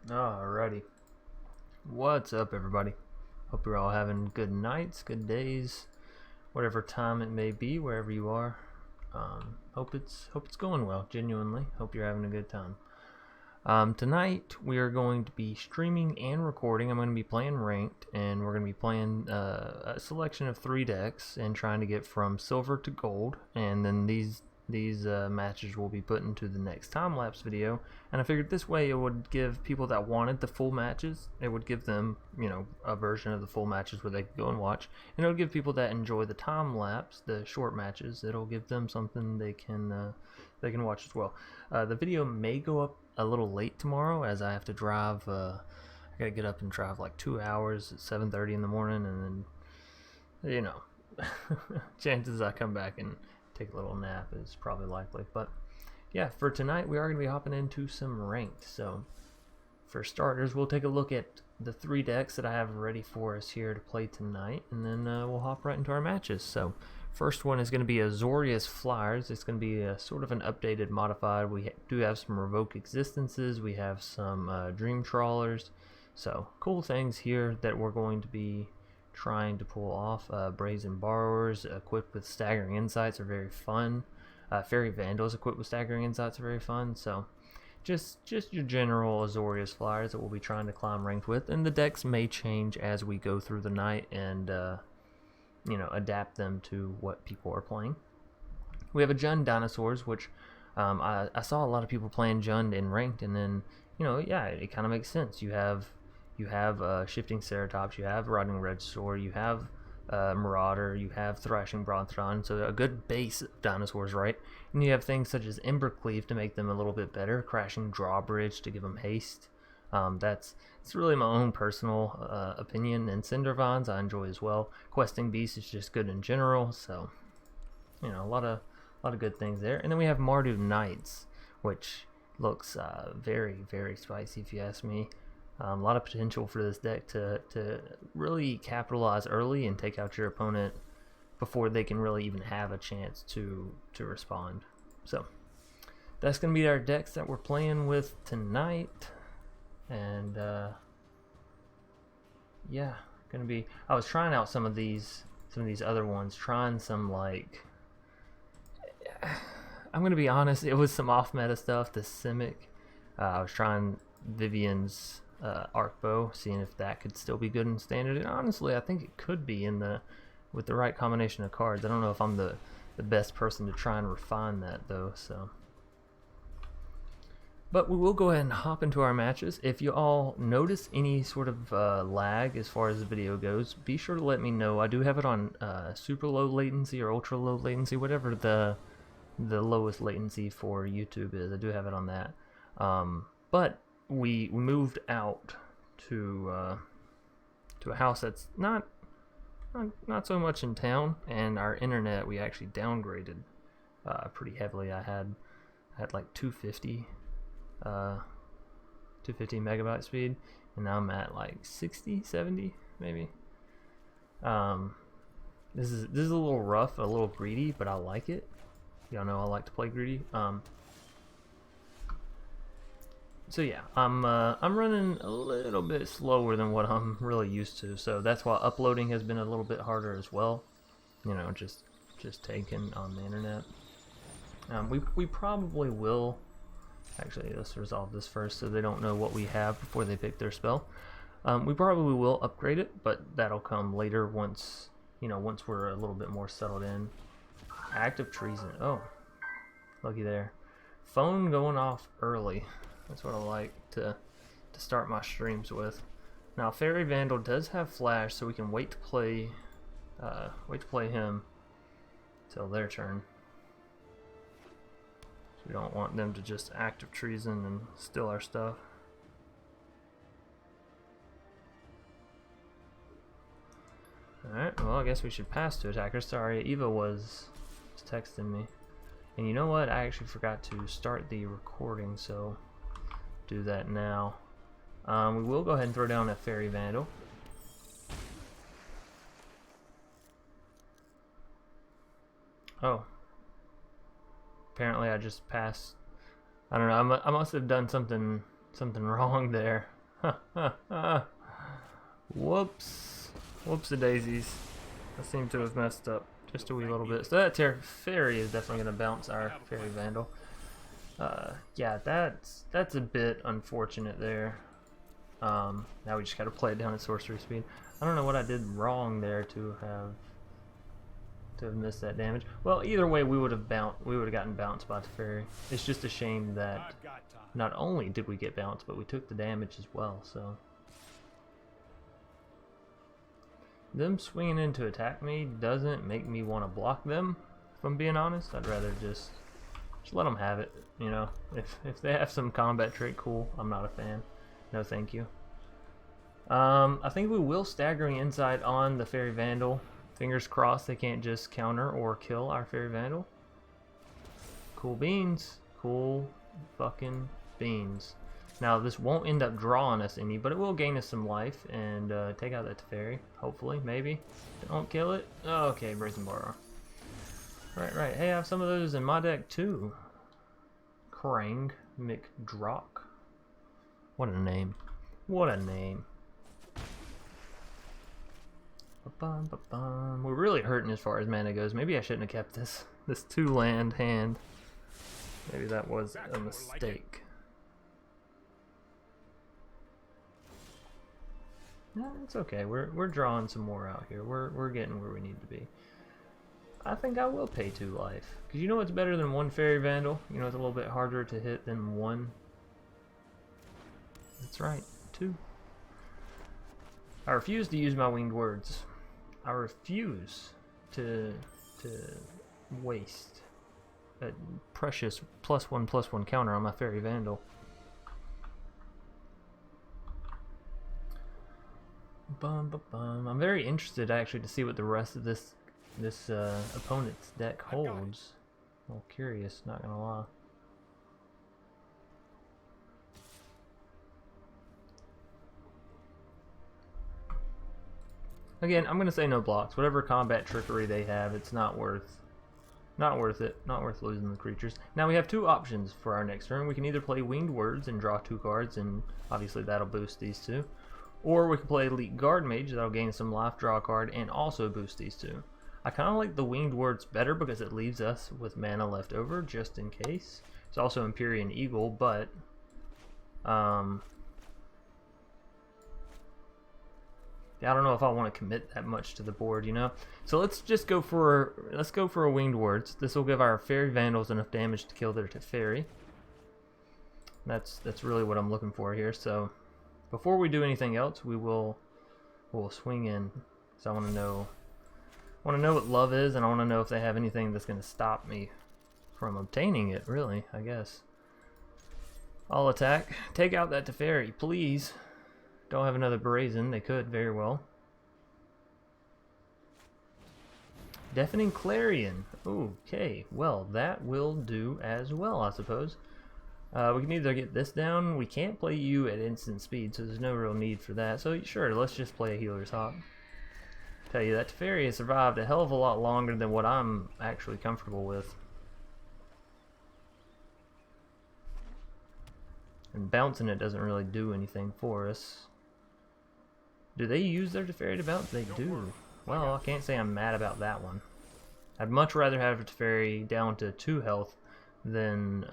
Alrighty. What's up, everybody? Hope you're all having good nights, good days, whatever time it may be, wherever you are. Hope it's going well. Genuinely, hope you're having a good time. Tonight we are going to be streaming and recording. I'm going to be playing ranked, and we're going to be playing a selection of 3 decks and trying to get from silver to gold. And then these matches will be put into the next time-lapse video, and I figured this way it would give people that wanted the full matches, it would give them, a version of the full matches where they could go and watch, and it'll give people that enjoy the time-lapse, the short matches, it'll give them something they can watch as well. The video may go up a little late tomorrow, as I have to drive, I gotta get up and drive like 2 hours at 7:30 in the morning, and then, chances I come back and take a little nap is probably likely. But yeah, for tonight we are going to be hopping into some ranked. So for starters, we'll take a look at the 3 decks that I have ready for us here to play tonight, and then we'll hop right into our matches. So first one is going to be Azorius Flyers. It's going to be a sort of an updated modified. We do have some Revoke Existences, we have some Dream Trawlers, so cool things here that we're going to be trying to pull off. Brazen Borrowers equipped with Staggering Insights are very fun. Fairy Vandals equipped with Staggering Insights are very fun. So just your general Azorius Flyers that we'll be trying to climb ranked with, and the decks may change as we go through the night and adapt them to what people are playing. We have a Jund Dinosaurs, which I saw a lot of people playing Jund in ranked, and then yeah, it kind of makes sense. You have Shifting Ceratops, you have Rotting Red Sword, you have Marauder, you have Thrashing Brontodon, so a good base of dinosaurs, right? And you have things such as Embercleave to make them a little bit better, Crashing Drawbridge to give them haste. It's really my own personal opinion, and Cindervines I enjoy as well. Questing Beast is just good in general, so a lot of good things there. And then we have Mardu Knights, which looks very, very spicy if you ask me. A lot of potential for this deck to really capitalize early and take out your opponent before they can really even have a chance to respond. So that's going to be our decks that we're playing with tonight. And yeah, gonna be. I was trying out some of these other ones, trying some like. I'm gonna be honest, it was some off-meta stuff. The Simic. I was trying Vivian's arc bow, seeing if that could still be good in standard, and honestly I think it could be with the right combination of cards. I don't know if I'm the best person to try and refine that though, so but we will go ahead and hop into our matches. If you all notice any sort of lag as far as the video goes, be sure to let me know. I do have it on super low latency or ultra low latency, whatever the lowest latency for YouTube is. I do have it on that, but we moved out to a house that's not so much in town, and our internet we actually downgraded pretty heavily. I had like 250 megabyte speed, and now I'm at like 60, 70 maybe. This is a little rough, a little greedy, but I like it. Y'all know I like to play greedy. So yeah, I'm running a little bit slower than what I'm really used to, so that's why uploading has been a little bit harder as well. Just taking on the internet. We probably will. Actually, let's resolve this first so they don't know what we have before they pick their spell. We probably will upgrade it, but that'll come later once we're a little bit more settled in. Active Treason. Oh, looky there. Phone going off early. That's what I like to start my streams with. Now, Fairy Vandal does have Flash, so we can wait to play him till their turn. So we don't want them to just Active Treason and steal our stuff. Alright, well, I guess we should pass to attackers. Sorry, Eva was texting me. And you know what? I actually forgot to start the recording, so do that now. We will go ahead and throw down a Fairy Vandal. Oh. Apparently I just passed. I don't know, I must have done something Something wrong there. Whoops. Whoops-a-daisies. I seem to have messed up just a wee little bit. So that Fairy is definitely going to bounce our Fairy Vandal. Yeah, that's a bit unfortunate there. Now we just got to play it down at sorcery speed. I don't know what I did wrong there to have missed that damage. Well, either way, we would have gotten bounced by the Fairy. It's just a shame that not only did we get bounced, but we took the damage as well. So them swinging in to attack me doesn't make me want to block them. If I'm being honest, I'd rather just let them have it. You know, if they have some combat trait, cool. I'm not a fan. No, thank you. I think we will staggering insight on the Fairy Vandal. Fingers crossed they can't just counter or kill our Fairy Vandal. Cool beans. Cool fucking beans. Now this won't end up drawing us any, but it will gain us some life and take out that Teferi. Hopefully, maybe. Don't kill it. Oh, okay, Brazen Borrower. Right. Hey, I have some of those in my deck too. Krang McDrock. What a name. What a name. We're really hurting as far as mana goes. Maybe I shouldn't have kept this 2-land hand. Maybe that was a mistake. No, it's okay. We're drawing some more out here. We're getting where we need to be. I think I will pay 2 life. Because you know what's better than 1 Fairy Vandal? You know it's a little bit harder to hit than 1? That's right, 2. I refuse to use my winged words. I refuse to waste a precious +1/+1 counter on my Fairy Vandal. I'm very interested actually to see what the rest of this opponent's deck holds. I'm curious, not gonna lie. Again, I'm gonna say no blocks. Whatever combat trickery they have, it's not worth it. Not worth losing the creatures. Now we have 2 options for our next turn. We can either play Winged Words and draw 2 cards, and obviously that'll boost these 2. Or we can play Elite Guard Mage, that'll gain some life, draw a card, and also boost these 2. I kind of like the Winged Words better because it leaves us with mana left over just in case. It's also Empyrean Eagle, but I don't know if I want to commit that much to the board, you know. So let's just go for a Winged Words. This will give our Fairy Vandals enough damage to kill their Teferi. That's really what I'm looking for here. So before we do anything else, we'll swing in. So I want to know what love is, and I want to know if they have anything that's going to stop me from obtaining it. Really, I guess. I'll attack. Take out that Teferi, please. Don't have another Brazen. They could very well. Deafening Clarion. Okay, well that will do as well, I suppose. We can either get this down. We can't play you at instant speed, so there's no real need for that. So sure, let's just play a Healer's Hawk. Tell you that Teferi has survived a hell of a lot longer than what I'm actually comfortable with. And bouncing it doesn't really do anything for us. Do they use their Teferi to bounce? They do. Well, I can't say I'm mad about that one. I'd much rather have a Teferi down to 2 health than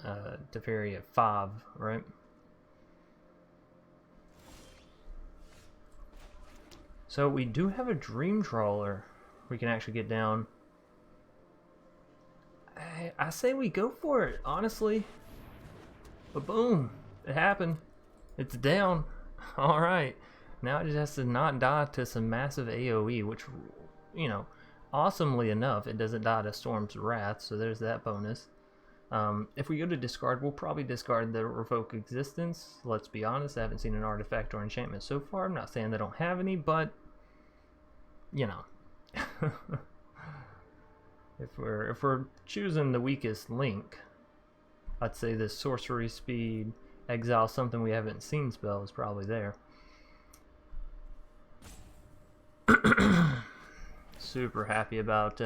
Teferi at 5, right? So we do have a Dream Trawler we can actually get down. I say we go for it, honestly. But boom, it happened. It's down. Alright. Now it just has to not die to some massive AoE, which, you know, awesomely enough, it doesn't die to Storm's Wrath, so there's that bonus. If we go to discard, we'll probably discard the Revoke Existence. Let's be honest, I haven't seen an artifact or enchantment so far. I'm not saying they don't have any, but, you know. If we're choosing the weakest link, I'd say this sorcery speed, exile something we haven't seen spell is probably there. Super happy about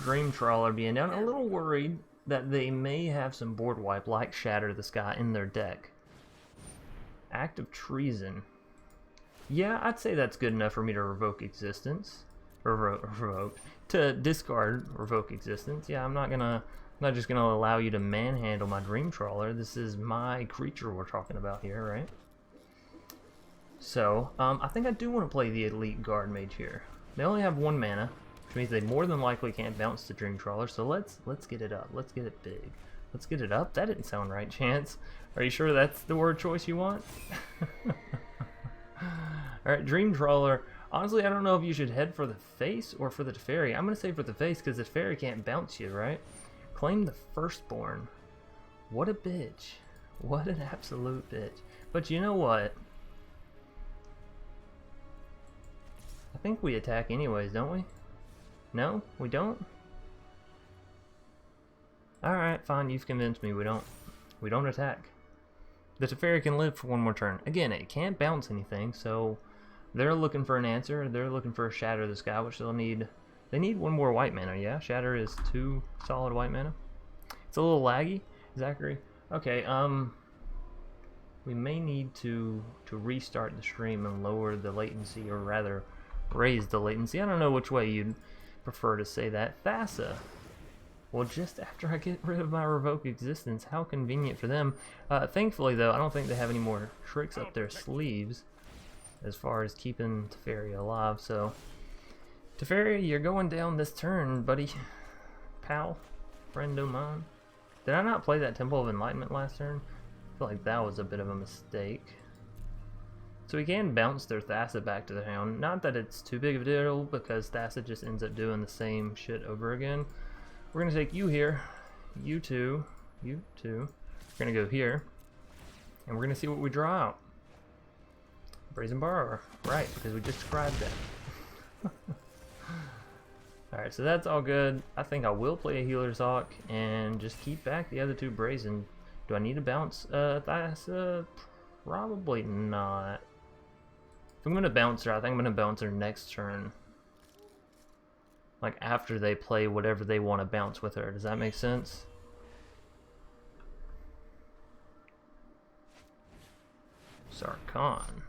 Dream Trawler being down. A little worried that they may have some board wipe like Shatter the Sky in their deck. Act of treason. Yeah, I'd say that's good enough for me to revoke existence. Revoke. To discard revoke existence. Yeah, I'm not just gonna allow you to manhandle my Dream Trawler. This is my creature we're talking about here, right? So, I think I do want to play the Elite Guard Mage here. They only have 1 mana, which means they more than likely can't bounce the Dream Trawler, so let's get it up. Let's get it big. Let's get it up? That didn't sound right, Chance. Are you sure that's the word choice you want? Alright, Dream Trawler. Honestly, I don't know if you should head for the face or for the Teferi. I'm going to say for the face because the Teferi can't bounce you, right? Claim the Firstborn. What a bitch. What an absolute bitch. But you know what? I think we attack anyways, don't we? No? We don't? Alright, fine, you've convinced me. We don't attack. The Teferi can live for 1 more turn. Again, it can't bounce anything, so they're looking for an answer. They're looking for a Shatter the Sky, which they'll need. They need 1 more white mana, yeah? Shatter is 2 solid white mana. It's a little laggy, Zachary. Okay, we may need to restart the stream and lower the latency, or rather raise the latency. I don't know which way you'd prefer to say that. Thassa. Well, just after I get rid of my revoke existence, how convenient for them. Thankfully, though, I don't think they have any more tricks up their sleeves as far as keeping Teferi alive. So, Teferi, you're going down this turn, buddy. Pal. Friend of mine. Did I not play that Temple of Enlightenment last turn? I feel like that was a bit of a mistake. So we can bounce their Thassa back to the Hound. Not that it's too big of a deal, because Thassa just ends up doing the same shit over again. We're going to take you here, you two, you two. We're going to go here, and we're going to see what we draw out. Brazen Borrower, right, because we just described that. Alright, so that's all good. I think I will play a Healer's Hawk, and just keep back the other 2 Brazen. Do I need to bounce Thassa? Probably not. If I'm going to bounce her, I think I'm going to bounce her next turn. Like, after they play whatever they want to bounce with her. Does that make sense? Sarkhan.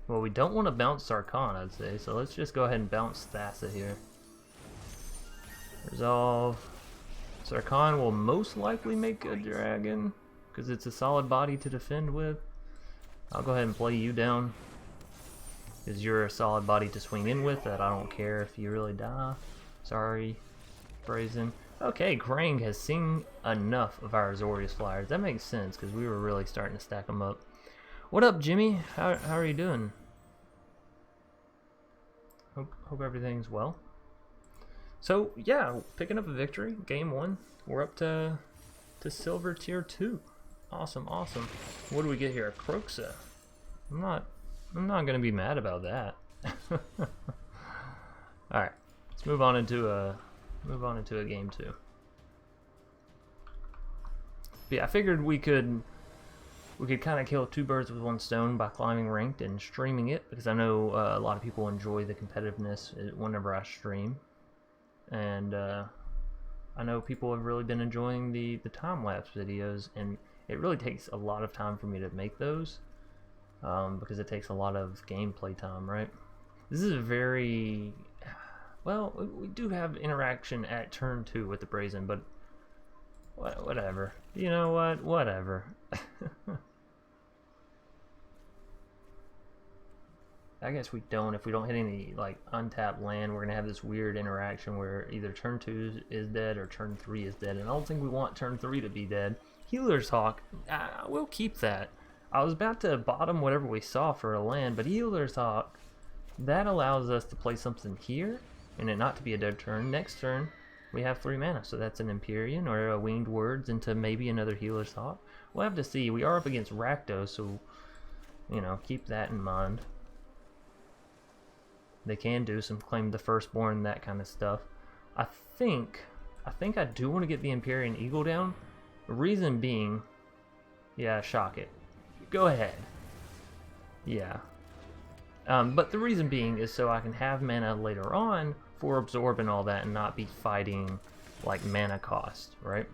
Well, we don't want to bounce Sarkhan, I'd say. So let's just go ahead and bounce Thassa here. Resolve. Sarkhan will most likely make a dragon, because it's a solid body to defend with. I'll go ahead and play you down, because you're a solid body to swing in with that I don't care if you really die. Sorry, Brazen. Okay, Krang has seen enough of our Azorius Flyers. That makes sense, because we were really starting to stack them up. What up, Jimmy? How are you doing? Hope everything's well. So, yeah, picking up a victory. Game 1. We're up to Silver Tier 2. Awesome, awesome. What do we get here? A Croxa. I'm not gonna be mad about that. Alright, let's move on into a game 2. But yeah, I figured we could kind of kill 2 birds with 1 stone by climbing ranked and streaming it, because I know a lot of people enjoy the competitiveness whenever I stream, and I know people have really been enjoying the time-lapse videos, and it really takes a lot of time for me to make those, because it takes a lot of gameplay time, right? This is a very... Well, we do have interaction at turn 2 with the Brazen, but whatever. You know what? Whatever. I guess we don't. If we don't hit any like untapped land, we're gonna have this weird interaction where either turn 2 is dead or turn 3 is dead, and I don't think we want turn 3 to be dead. Healer's Hawk, we'll keep that. I was about to bottom whatever we saw for a land, but Healer's Hawk, that allows us to play something here and it not to be a dead turn. Next turn we have 3 mana, so that's an Empyrean or a Winged Words into maybe another Healer's Hawk. We'll have to see. We are up against Rakdos, so you know, keep that in mind. They can do some claim the Firstborn, that kind of stuff. I think I do want to get the Empyrean Eagle down. The reason being, yeah, shock it. Go ahead. Yeah. But the reason being is so I can have mana later on for Absorb and all that, and not be fighting like mana cost, right?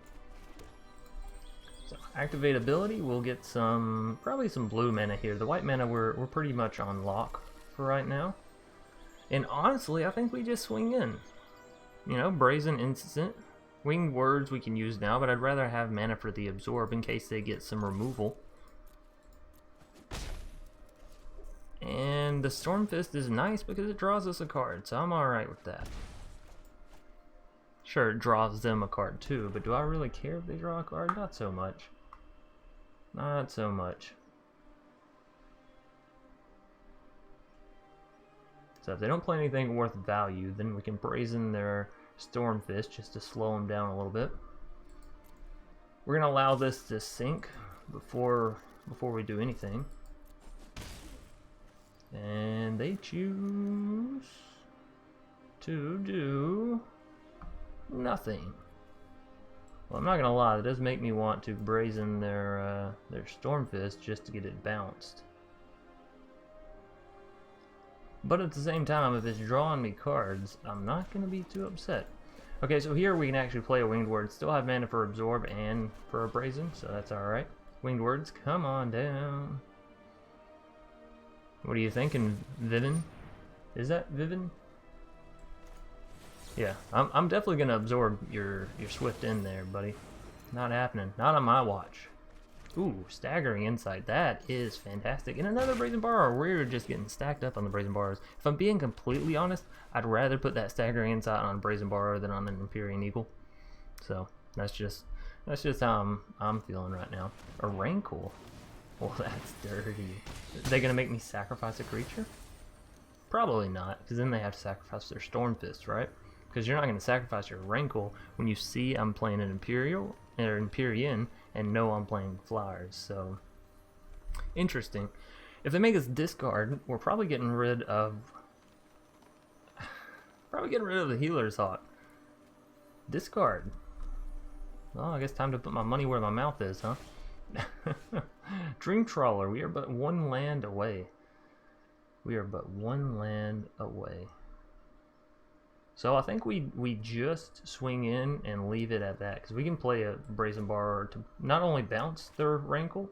So activate ability, we'll get some, probably some blue mana here. The white mana we're pretty much on lock for right now. And honestly, I think we just swing in. You know, Brazen Instant. Winged Words we can use now, but I'd rather have mana for the Absorb in case they get some removal. And the Stormfist is nice because it draws us a card, so I'm alright with that. Sure, it draws them a card too, but do I really care if they draw a card? Not so much. Not so much. So if they don't play anything worth value, then we can Brazen their Stormfist just to slow them down a little bit. We're going to allow this to sink before we do anything. And they choose to do nothing. Well, I'm not gonna lie, that does make me want to Brazen their Stormfist just to get it bounced. But at the same time, if it's drawing me cards, I'm not gonna be too upset. Okay, so here we can actually play a Winged Word, still have mana for Absorb and for a Brazen, so that's alright. Winged Words, come on down. What are you thinking, Vivin? Is that Vivin? Yeah, I'm definitely gonna absorb your Swift in there, buddy. Not happening. Not on my watch. Ooh, Staggering Insight. That is fantastic. And another Brazen Borrower. We're just getting stacked up on the Brazen Borrowers. If I'm being completely honest, I'd rather put that Staggering Insight on a Brazen Borrower than on an Empyrean Eagle. So that's just how I'm feeling right now. A Rankle. Well, that's dirty. Are they gonna make me sacrifice a creature? Probably not, because then they have to sacrifice their Stormfist, right? Because you're not going to sacrifice your Rankle when you see I'm playing an Imperial or Empyrean and know I'm playing Flowers. So interesting. If they make us discard, we're probably getting rid of the Healer's Hawk. Discard. Well, I guess time to put my money where my mouth is, huh? Dream Trawler. We are but one land away. We are but one land away. So I think we just swing in and leave it at that, because we can play a Brazen Borrower to not only bounce their Rankle,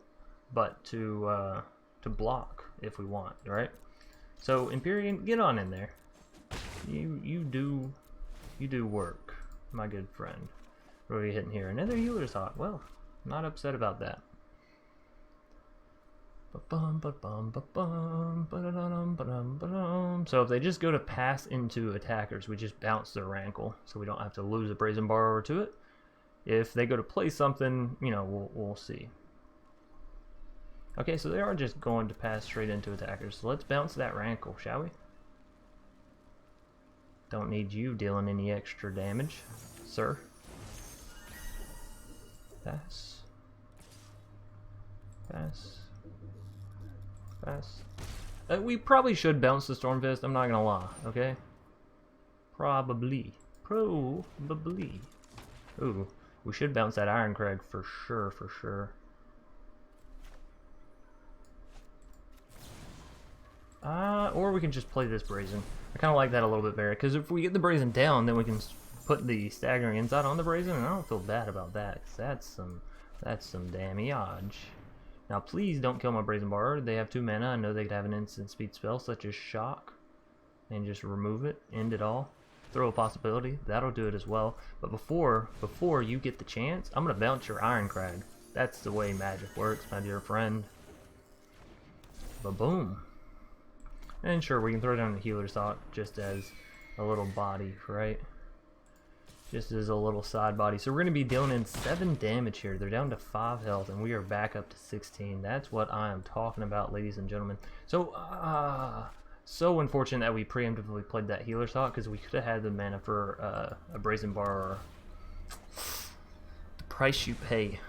but to block if we want, right? So Empyrean, get on in there. You do work, my good friend. What are we hitting here? Another Healer's Hawk. Well, not upset about that. So if they just go to pass into attackers, we just bounce their Rankle, so we don't have to lose a Brazen Borrower to it. If they go to play something, you know, we'll see. Okay, so they are just going to pass straight into attackers. So let's bounce that Rankle, shall we? Don't need you dealing any extra damage, sir. Pass. Pass. Pass. We probably should bounce the Stormfist, I'm not gonna lie, okay? Probably. Ooh, we should bounce that Ironcrag for sure. Or we can just play this Brazen. I kind of like that a little bit better, because if we get the Brazen down, then we can put the Staggering Insight on the Brazen, and I don't feel bad about that, because that's some damage. Now please don't kill my Brazen Borrower. They have 2 mana. I know they could have an instant speed spell such as Shock, and just remove it, end it all. Throw a Possibility, that'll do it as well. But before you get the chance, I'm gonna bounce your Ironcrag. That's the way Magic works, my dear friend. Ba-boom. And sure, we can throw down the Healer's Hawk just as a little body, right? Just as a little side body. So we're going to be dealing in 7 damage here. They're down to 5 health, and we are back up to 16. That's what I am talking about, ladies and gentlemen. So, so unfortunate that we preemptively played that Healer's Hawk, because we could have had the mana for a Brazen Borrower. The price you pay.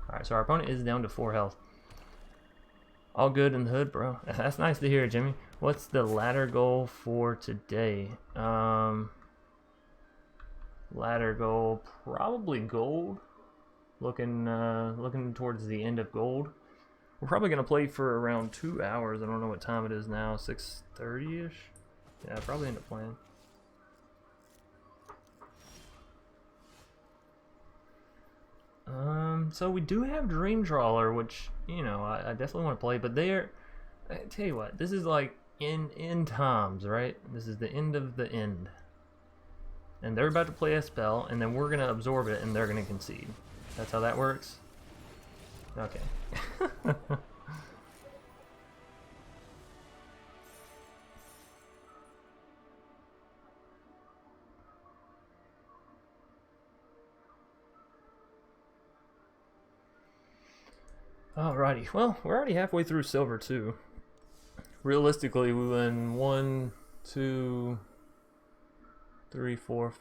Alright, so our opponent is down to 4 health. All good in the hood, bro. That's nice to hear, Jimmy. What's the ladder goal for today? Ladder goal, probably gold. Looking towards the end of gold. We're probably gonna play for around 2 hours. I don't know what time it is now, 6:30ish. Yeah, I'll probably end up playing. So we do have Dream Trawler, which, you know, I definitely want to play, but they're, I tell you what, this is like end times, right? This is the end of the end. And they're about to play a spell, and then we're going to absorb it, and they're going to concede. That's how that works? Okay. Alrighty, well, we're already halfway through silver too. Realistically, we win 1, 2, 3, 4,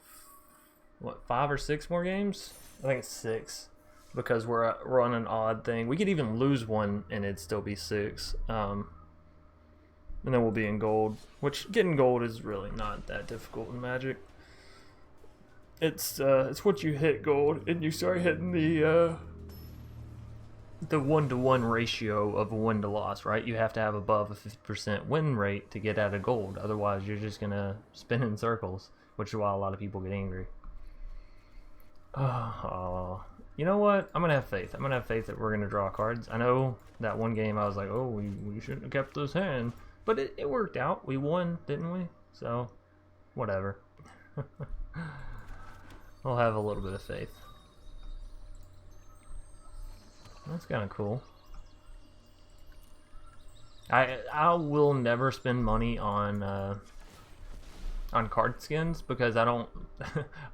what, 5 or 6 more games? I think it's 6, because we're on an odd thing. We could even lose one and it'd still be 6. And then we'll be in gold, which getting gold is really not that difficult in Magic. It's what you hit gold and you start hitting the 1-to-1 ratio of a win to loss, right? You have to have above a 50% win rate to get out of gold. Otherwise, you're just gonna spin in circles, which is why a lot of people get angry. Oh, you know what? I'm gonna have faith. I'm gonna have faith that we're gonna draw cards. I know that one game I was like, oh, we shouldn't have kept this hand, but it worked out. We won, didn't we? So, whatever. I'll have a little bit of faith. That's kind of cool. I will never spend money on card skins because I don't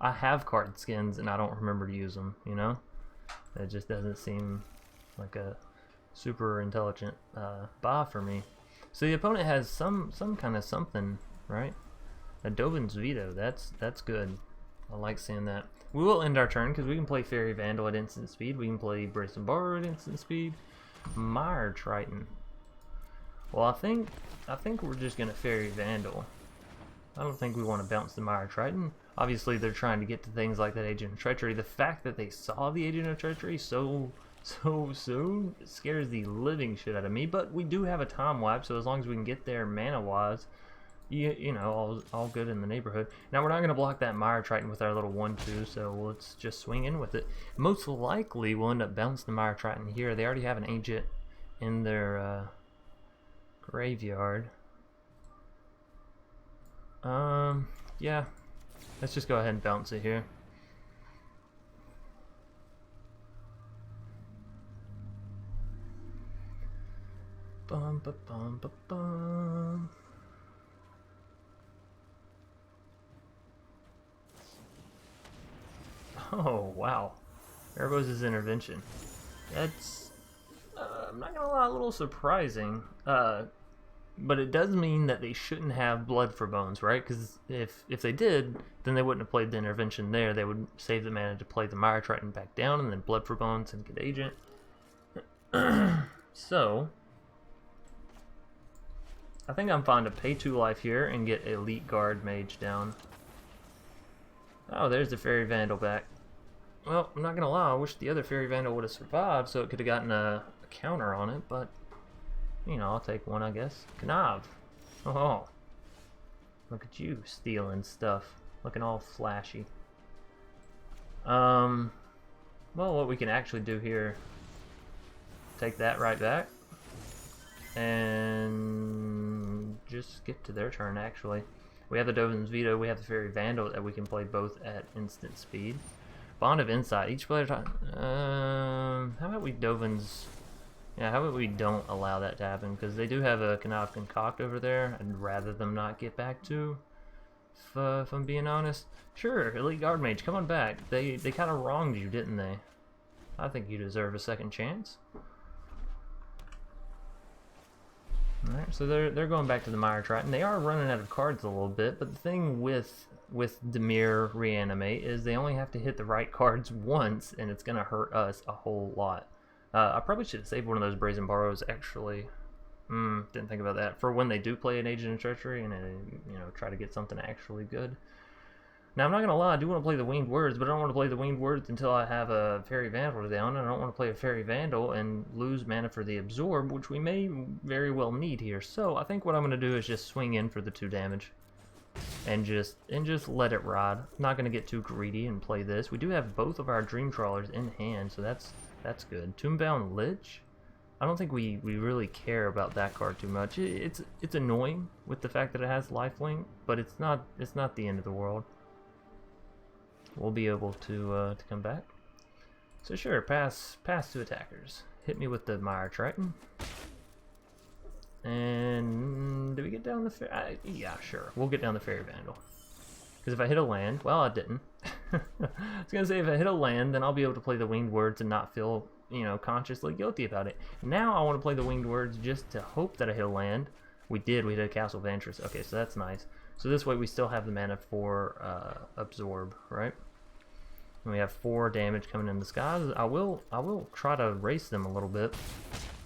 I have card skins and I don't remember to use them, you know? It just doesn't seem like a super intelligent buy for me. So the opponent has some kind of something, right? A Dovin's Veto, that's good. I like seeing that. We will end our turn because we can play Fairy Vandal at instant speed. We can play Brace and Borrow at instant speed. Mire Triton. Well, I think we're just gonna Fairy Vandal. I don't think we want to bounce the Mire Triton. Obviously, they're trying to get to things like that Agent of Treachery. The fact that they saw the Agent of Treachery so soon scares the living shit out of me. But we do have a time lapse, so as long as we can get there mana-wise, you know, all good in the neighborhood. Now, we're not going to block that Mire Triton with our little 1-2, so let's just swing in with it. Most likely, we'll end up bouncing the Mire Triton here. They already have an agent in their graveyard. Yeah. Let's just go ahead and bounce it here. Bum, ba, bum, ba, bum. Oh, wow. There goes his intervention. That's, I'm not gonna lie, a little surprising. But it does mean that they shouldn't have Blood for Bones, right? Because if they did, then they wouldn't have played the intervention there. They would save the mana to play the Mire Triton back down, and then Blood for Bones and get Agent. So, I think I'm fine to pay 2 life here and get Elite Guard Mage down. Oh, there's the Fairy Vandal back. Well, I'm not gonna lie, I wish the other Fairy Vandal would have survived so it could have gotten a counter on it, but you know, I'll take one, I guess. Knav. Oh, look at you stealing stuff, looking all flashy. Well, what we can actually do here, take that right back, and just get to their turn. Actually, we have the Dovin's Veto, we have the Fairy Vandal that we can play both at instant speed. Bond of Insight. Each player. How about we Dovin's? Yeah, how about we don't allow that to happen? Because they do have a Knav Concoct over there. I'd rather them not get back to, if I'm being honest. Sure, Elite Guard Mage, come on back. They kind of wronged you, didn't they? I think you deserve a second chance. Alright, so they're going back to the Mire Triton. They are running out of cards a little bit, but the thing with Dimir Reanimate is they only have to hit the right cards once, and it's going to hurt us a whole lot. I probably should have saved one of those Brazen Borrows, actually. Didn't think about that. For when they do play an Agent of Treachery and you know, try to get something actually good. Now, I'm not going to lie, I do want to play the Winged Words, but I don't want to play the Winged Words until I have a Fairy Vandal down, and I don't want to play a Fairy Vandal and lose mana for the Absorb, which we may very well need here. So, I think what I'm going to do is just swing in for the 2 damage. And just let it ride. I'm not going to get too greedy and play this. We do have both of our Dream Trawlers in hand, so that's That's good. Tombbound Lich? I don't think we really care about that card too much. It's annoying with the fact that it has lifelink, but it's not the end of the world. We'll be able to come back. So sure, pass to attackers. Hit me with the Mire Triton. And do we get down the fair? Yeah, sure. We'll get down the Fairy Vandal. Because if I hit a land, well, I didn't. I was gonna say if I hit a land, then I'll be able to play the Winged Words and not feel, you know, consciously guilty about it. Now I want to play the Winged Words just to hope that I hit a land. We did. We hit a Castle Vantress. Okay, so that's nice. So this way we still have the mana for Absorb, right? And we have 4 damage coming in the skies. I will try to race them a little bit.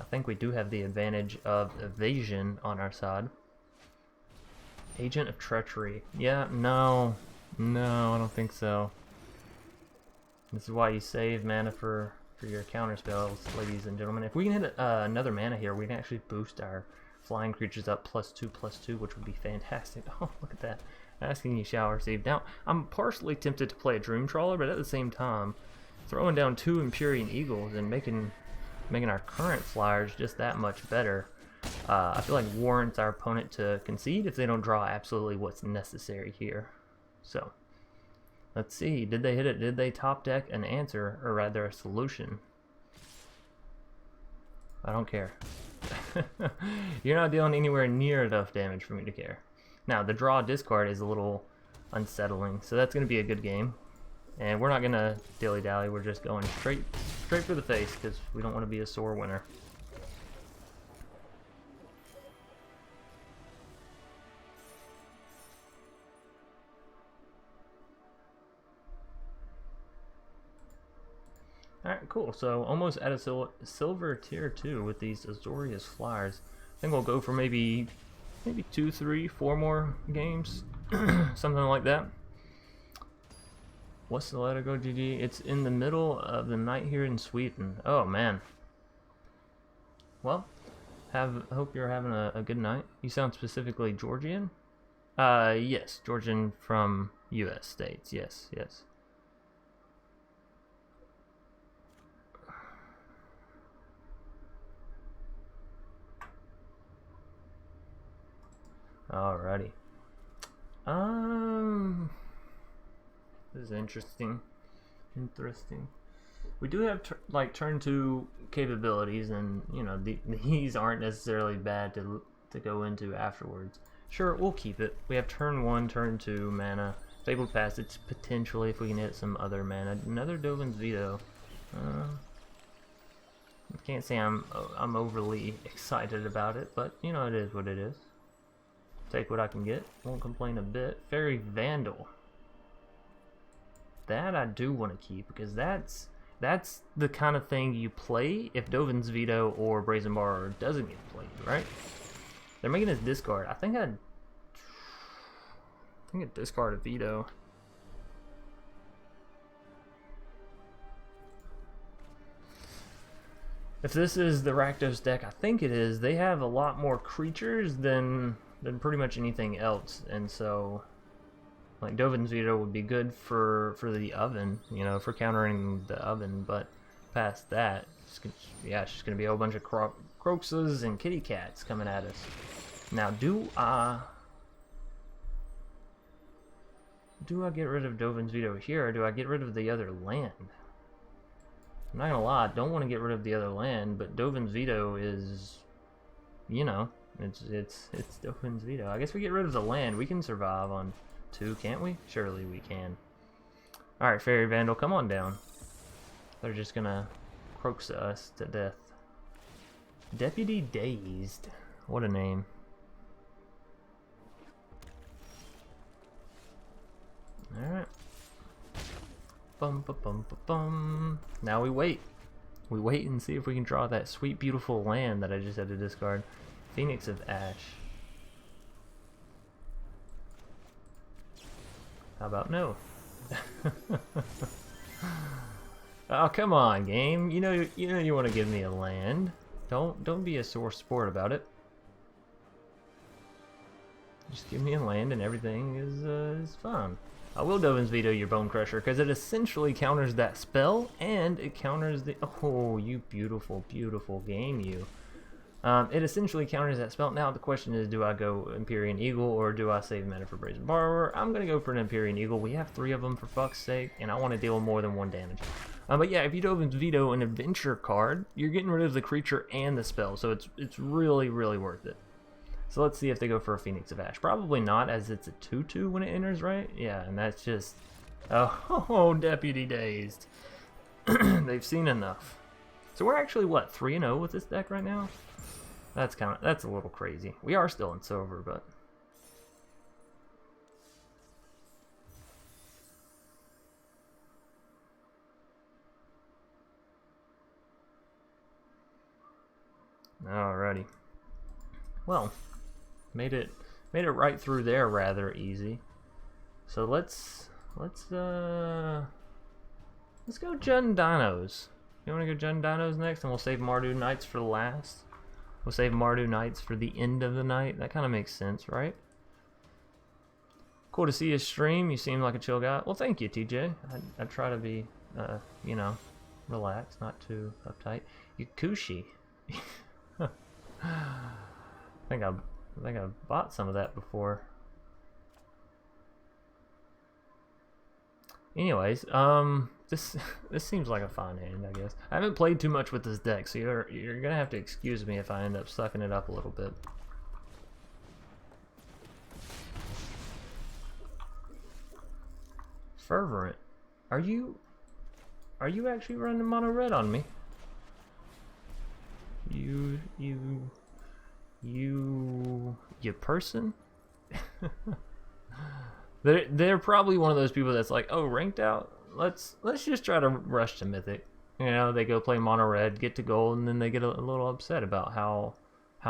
I think we do have the advantage of evasion on our side. Agent of Treachery. Yeah, no, I don't think so. This is why you save mana for your counter spells, ladies and gentlemen. If we can hit another mana here, we can actually boost our flying creatures up +2/+2, which would be fantastic. Oh, look at that. Asking you shall receive. Now, I'm partially tempted to play a Dream Trawler, but at the same time, throwing down 2 Empyrean Eagles and making our current flyers just that much better, I feel like warrants our opponent to concede if they don't draw absolutely what's necessary here. So, let's see. Did they hit it? Did they top deck an answer, or rather a solution? I don't care. You're not dealing anywhere near enough damage for me to care. Now, the draw discard is a little unsettling, so that's going to be a good game. And we're not going to dilly-dally, we're just going straight for the face, because we don't want to be a sore winner. Alright, cool. So, almost at a silver tier 2 with these Azorius flyers. I think we'll go for maybe 2, 3, 4 more games, something like that. What's the letter go, GG? It's in the middle of the night here in Sweden. Oh man. Well, hope you're having a good night. You sound specifically Georgian? Yes, Georgian from U.S. states. Yes. Alrighty. This is interesting. We do have turn 2 capabilities, and you know these aren't necessarily bad to go into afterwards. Sure, we'll keep it. We have turn 1, turn 2 mana. Fabled Passage potentially if we can hit some other mana. Another Dovin's Veto. I can't say I'm overly excited about it, but you know it is what it is. Take what I can get. Won't complain a bit. Fairy Vandal. That I do want to keep, because that's the kind of thing you play if Dovin's Veto or Brazen Bar doesn't get played, right? They're making us discard. I think I discard a Veto. If this is the Rakdos deck, I think it is, they have a lot more creatures than pretty much anything else, and so like Dovin's Veto would be good for the oven, you know, for countering the oven, but past that, it's just gonna be a whole bunch of Croxes and kitty cats coming at us. Now, do I get rid of Dovin's Veto here, or do I get rid of the other land? I'm not gonna lie, I don't want to get rid of the other land, but Dovin's Veto is, you know, it's Dovin's Veto. I guess we get rid of the land. We can survive on 2, can't we? Surely we can. Alright, Fairy Vandal, come on down. They're just gonna croak us to death. Deputy Dazed. What a name. Alright. Bum ba bum ba bum. Now we wait. We wait and see if we can draw that sweet, beautiful land that I just had to discard. Phoenix of Ash. How about no? Oh, come on, game. You know you want to give me a land. Don't be a sore sport about it. Just give me a land and everything is fine. I will Dovin's Veto your Bone Crusher because it essentially counters that spell and it counters the... Oh, you beautiful, beautiful game, you. It essentially counters that spell. Now the question is, do I go Empyrean Eagle or do I save mana for Brazen Borrower? I'm going to go for an Empyrean Eagle. We have 3 of them for fuck's sake, and I want to deal more than 1 damage. But yeah, if you Dovin's Veto an Adventure card, you're getting rid of the creature and the spell, so it's really, really worth it. So let's see if they go for a Phoenix of Ash. Probably not, as it's a 2/2 when it enters, right? Yeah, and that's just... Oh, Deputy Dazed. They've seen enough. So we're actually, what, 3-0 with this deck right now? That's a little crazy. We are still in silver, but... Alrighty. Well, made it right through there rather easy. So let's go Jund Dinos. You want to go Jund Dinos next, and we'll save Mardu Knights for last. We'll save Mardu Knights for the end of the night. That kind of makes sense, right? Cool to see you stream. You seem like a chill guy. Well, thank you, TJ. I try to be, you know, relaxed, not too uptight. Yakushi. I think I bought some of that before. Anyways, this seems like a fine hand, I guess. I haven't played too much with this deck, so you're gonna have to excuse me if I end up sucking it up a little bit. Fervent, are you actually running mono red on me? You person? They're probably one of those people that's like, oh, ranked out. Let's just try to rush to mythic. You know, they go play mono red, get to gold, and then they get a little upset about how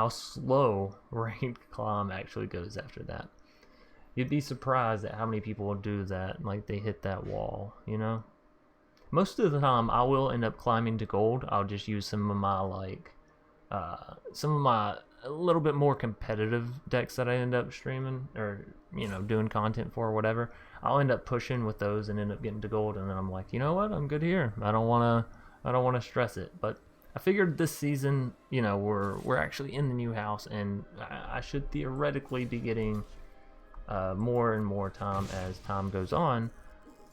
slow ranked climb actually goes after that. You'd be surprised at how many people will do that, like they hit that wall, you know? Most of the time, I will end up climbing to gold. I'll just use some of my, a little bit more competitive decks that I end up streaming, or, you know, doing content for or whatever. I'll end up pushing with those and end up getting to gold, and then I'm like, you know what, I'm good here. I don't wanna stress it. But I figured this season, you know, we're actually in the new house, and I should theoretically be getting more and more time as time goes on.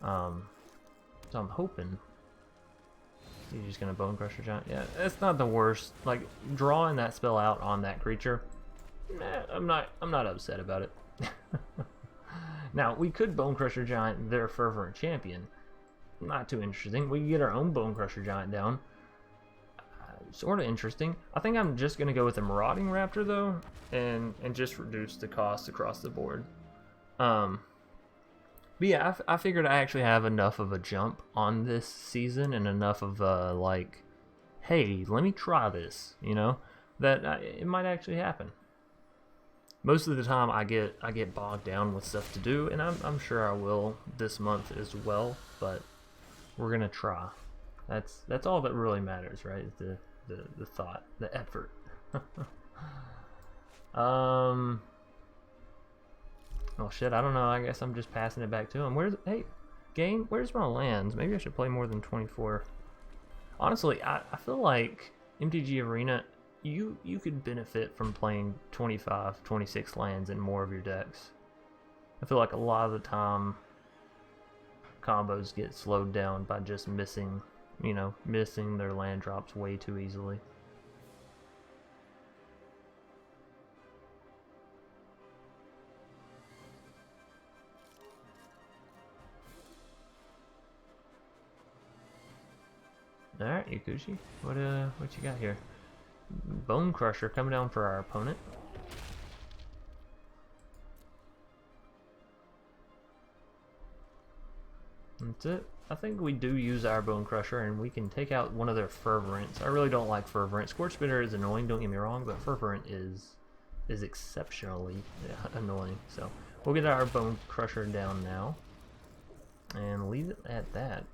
So I'm hoping. You're just gonna Bone Crusher Giant. Yeah, that's not the worst. Like, drawing that spell out on that creature, I'm not upset about it. Now, we could Bone Crusher Giant their Fervent Champion. Not too interesting. We can get our own Bone Crusher Giant down. Sort of interesting. I think I'm just gonna go with a Marauding Raptor though, and just reduce the cost across the board. But yeah, I figured I actually have enough of a jump on this season and enough of like, hey, let me try this, you know, that it might actually happen. Most of the time I get bogged down with stuff to do, and I'm sure I will this month as well, but we're gonna try. That's all that really matters, right? Is the thought, the effort. Oh shit, I don't know. I guess I'm just passing it back to him. Hey, game, where's my lands? Maybe I should play more than 24. Honestly, I feel like MTG Arena, you could benefit from playing 25, 26 lands in more of your decks. I feel like a lot of the time combos get slowed down by just missing their land drops way too easily. Alright, Yakushi, what you got here? Bone Crusher coming down for our opponent. That's it. I think we do use our Bone Crusher, and we can take out one of their Fervents. I really don't like Fervent. Scorch Spitter is annoying, don't get me wrong, but Fervent is exceptionally annoying. So we'll get our Bone Crusher down now and leave it at that.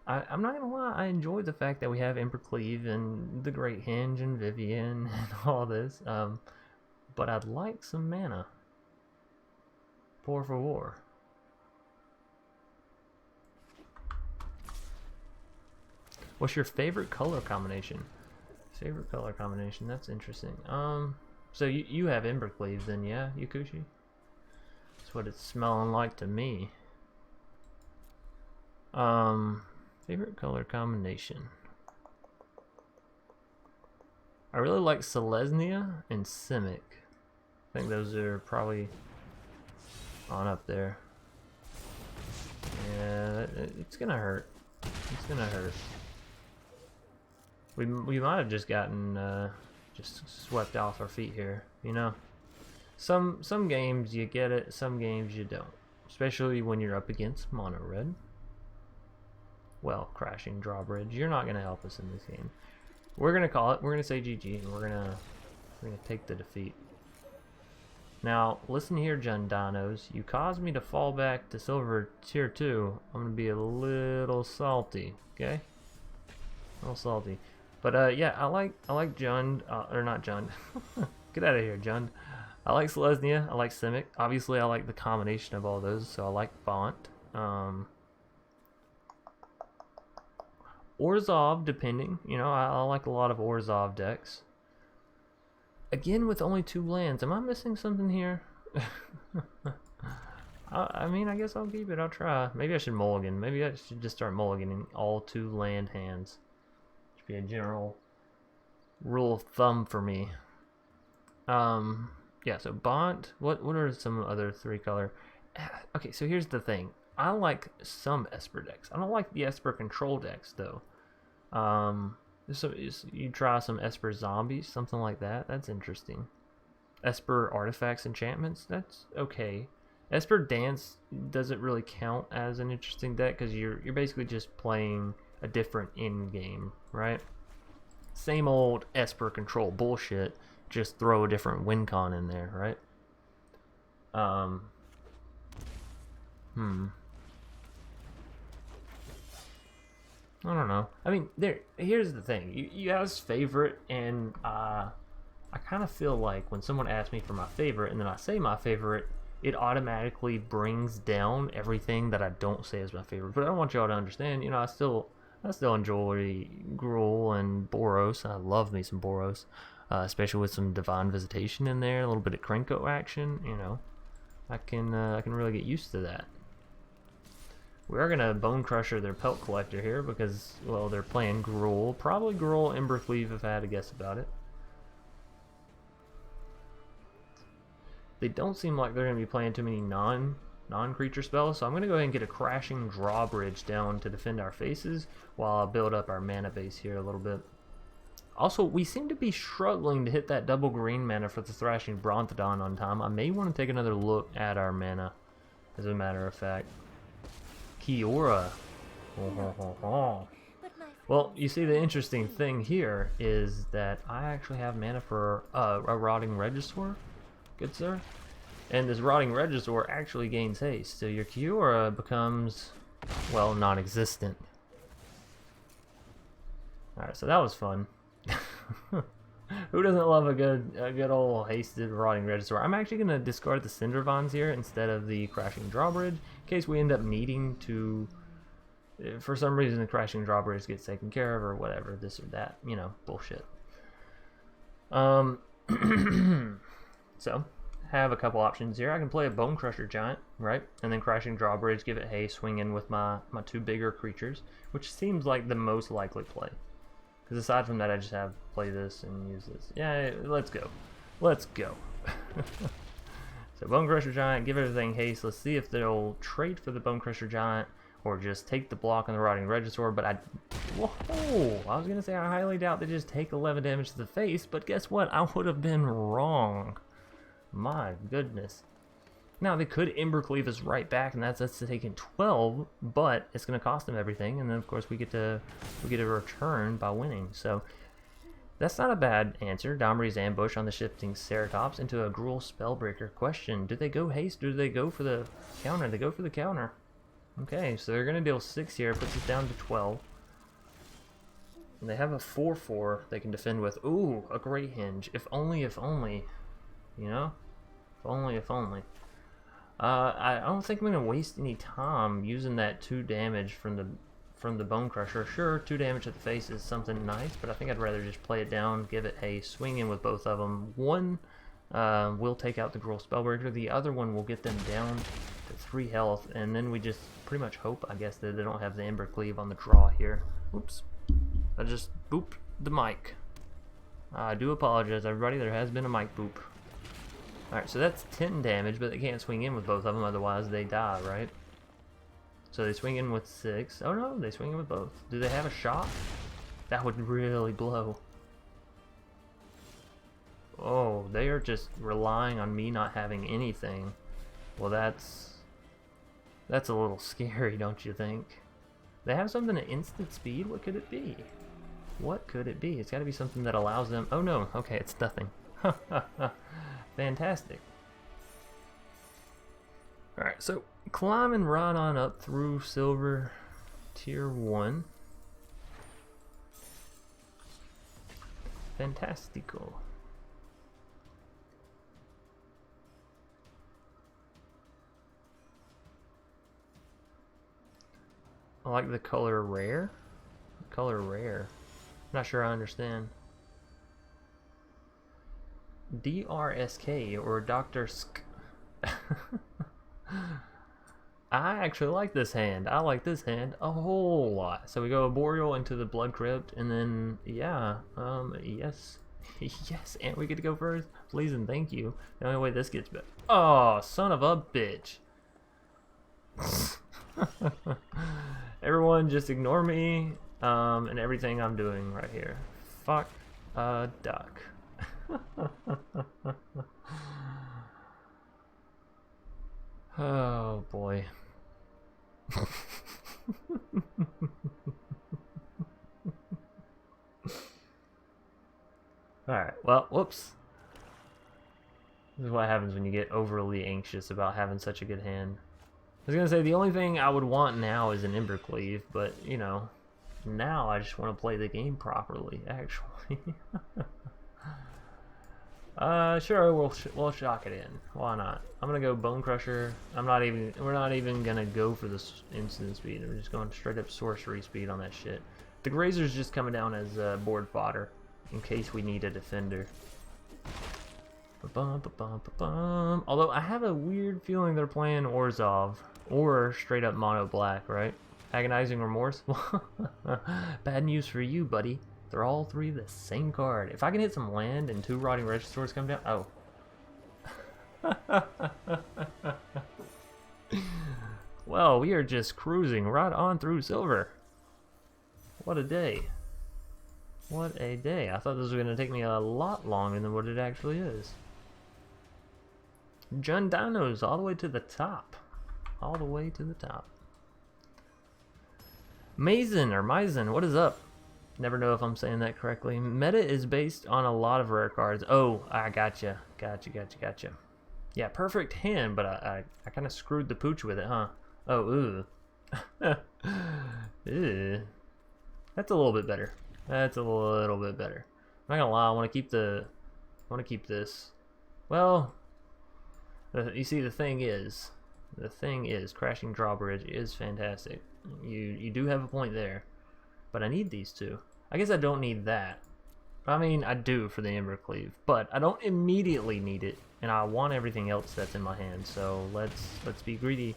I'm not gonna lie, I enjoy the fact that we have Emperor Cleave and the Great Hinge and Vivian and all this, but I'd like some mana. Por favor. What's your favorite color combination? Favorite color combination, that's interesting. So you have Embercleave then, yeah, Yakushi? That's what it's smelling like to me. Favorite color combination. I really like Selesnya and Simic. I think those are probably on up there. Yeah, it's gonna hurt. It's gonna hurt. We might have just gotten just swept off our feet here, you know. Some games you get it, some games you don't. Especially when you're up against mono red. Well, crashing drawbridge. You're not gonna help us in this game. We're gonna call it. We're gonna say GG, and we're gonna take the defeat. Now, listen here, Jun Dinos. You caused me to fall back to silver tier 2. I'm gonna be a little salty, okay? A little salty. But yeah, I like Jund, or not Jund. Get out of here, Jund. I like Selesnya. I like Simic. Obviously, I like the combination of all those. So I like Bont. Orzhov, depending. You know, I like a lot of Orzhov decks. Again, with only 2 lands. Am I missing something here? I mean, I guess I'll keep it. I'll try. Maybe I should mulligan. Maybe I should just start mulliganing all 2 land hands. Should be a general rule of thumb for me. Yeah, so Bont. What are some other 3 color? Okay, so here's the thing. I like some Esper decks. I don't like the Esper control decks though. So you try some Esper zombies, something like that. That's interesting. Esper artifacts, enchantments. That's okay. Esper dance doesn't really count as an interesting deck because you're basically just playing a different end game, right? Same old Esper control bullshit. Just throw a different win con in there, right? I don't know. I mean, here's the thing. You asked favorite, and I kind of feel like when someone asks me for my favorite, and then I say my favorite, it automatically brings down everything that I don't say as my favorite. But I don't want y'all to understand. You know, I still enjoy Gruul and Boros. I love me some Boros, especially with some Divine Visitation in there, a little bit of Krenko action. You know, I can really get used to that. We are going to Bone Crusher their Pelt Collector here because, well, they're playing Gruul. Probably Gruul Embercleave if I had to guess about it. They don't seem like they're going to be playing too many non-creature spells, so I'm going to go ahead and get a Crashing Drawbridge down to defend our faces while I build up our mana base here a little bit. Also, we seem to be struggling to hit that double green mana for the Thrashing Brontodon on time. I may want to take another look at our mana, as a matter of fact. Kiora. Well, you see, the interesting thing here is that I actually have mana for a Rotting Regisaur, good sir. And this Rotting Regisaur actually gains haste, so your Kiora becomes, well, non-existent. Alright, so that was fun. Who doesn't love a good old hasted Rotting Regisaur? I'm actually going to discard the Cindervons here instead of the Crashing Drawbridge, in case we end up needing to, for some reason the Crashing Drawbridge gets taken care of or whatever, this or that, you know, bullshit. So, have a couple options here. I can play a Bone Crusher Giant, right? And then Crashing Drawbridge, give it haste, swing in with my 2 bigger creatures, which seems like the most likely play. Because aside from that, I just have play this and use this. Yeah, let's go. Let's go. So Bone Crusher Giant, give everything haste. Let's see if they'll trade for the Bone Crusher Giant or just take the block on the Rotting Regisaur. But whoa, I was going to say I highly doubt they just take 11 damage to the face, but guess what? I would have been wrong. My goodness. Now, they could Embercleave us right back, and that's us taking 12, but it's going to cost them everything, and then, of course, we get a return by winning. So, that's not a bad answer. Domri's Ambush on the Shifting Ceratops into a Gruul Spellbreaker. Question, do they go haste, or do they go for the counter? They go for the counter. Okay, so they're going to deal 6 here, puts us down to 12. And they have a 4/4 they can defend with. Ooh, a Great Hinge. If only, you know? If only. I don't think I'm going to waste any time using that 2 damage from from the Bone Crusher. Sure, 2 damage to the face is something nice, but I think I'd rather just play it down, give it a swing in with both of them. One will take out the Gruul Spellbreaker, the other one will get them down to 3 health, and then we just pretty much hope, I guess, that they don't have the Ember Cleave on the draw here. Oops. I just booped the mic. I do apologize, everybody. There has been a mic boop. Alright, so that's 10 damage, but they can't swing in with both of them, otherwise they die, right? So they swing in with 6. Oh no, they swing in with both. Do they have a shot? That would really blow. Oh, they are just relying on me not having anything. Well, that's a little scary, don't you think? They have something at instant speed? What could it be? What could it be? It's got to be something that allows them... Oh no, okay, it's nothing. Fantastic. Alright, so climbing right on up through Silver Tier 1. Fantastico. I like the color rare. Color rare. Not sure I understand. DRSK or Dr. Sk. I actually like this hand. I like this hand a whole lot. So we go Boreal into the Blood Crypt, and then yeah, yes, yes, and we get to go first. Please and thank you. The only way this gets better. Oh, son of a bitch! Everyone, just ignore me and everything I'm doing right here. Fuck a duck. Oh boy. Alright, well, whoops. This is what happens when you get overly anxious about having such a good hand. I was gonna say, the only thing I would want now is an Ember Cleave, but, you know, now I just want to play the game properly, actually. Sure, we'll shock it in. Why not? I'm gonna go Bone Crusher. We're not even gonna go for this instant speed. We're just going straight up sorcery speed on that shit. The Grazer's just coming down as board fodder in case we need a defender. Although I have a weird feeling they're playing Orzhov or straight up mono black, right? Agonizing Remorse. Bad news for you, buddy. They're all 3 the same card. If I can hit some land and 2 Rotting Registors come down... Oh. Well, we are just cruising right on through silver. What a day. What a day. I thought this was going to take me a lot longer than what it actually is. Jun Dinos all the way to the top. All the way to the top. Maizen, what is up? Never know if I'm saying that correctly. Meta is based on a lot of rare cards. Oh, I gotcha. Gotcha. Yeah, perfect hand, but I kind of screwed the pooch with it, huh? Oh, ooh. Ew. That's a little bit better. That's a little bit better. I'm not gonna lie, I want to keep this. Well, you see, the thing is, Crashing Drawbridge is fantastic. You do have a point there. But I need these 2. I guess I don't need that. I mean, I do for the Ember Cleave, but I don't immediately need it, and I want everything else that's in my hand. So let's be greedy.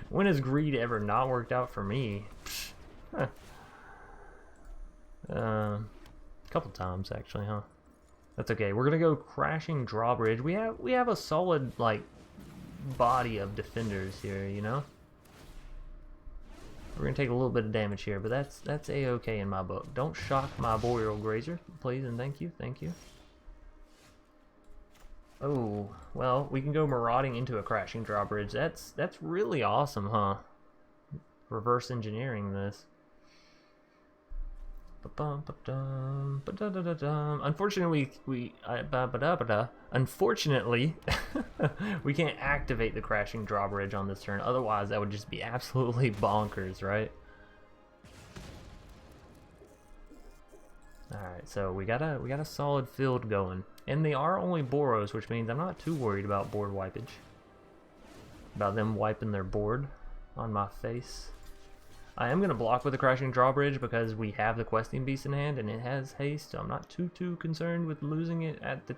When has greed ever not worked out for me? A couple times actually, huh? That's okay. We're gonna go Crashing Drawbridge. We have a solid like body of defenders here, you know. We're gonna take a little bit of damage here, but that's a-okay in my book. Don't shock my Boreal Grazer, please and thank you, Oh, well, we can go marauding into a Crashing Drawbridge. That's really awesome, huh? Reverse engineering this. Unfortunately, unfortunately, we can't activate the Crashing Drawbridge on this turn. Otherwise, that would just be absolutely bonkers, right? All right, so we got a solid field going, and they are only Boros, which means I'm not too worried about board wipage. About them wiping their board. on my face. I am going to block with the Crashing Drawbridge because we have the Questing Beast in hand and it has haste, so I'm not too concerned with losing it at the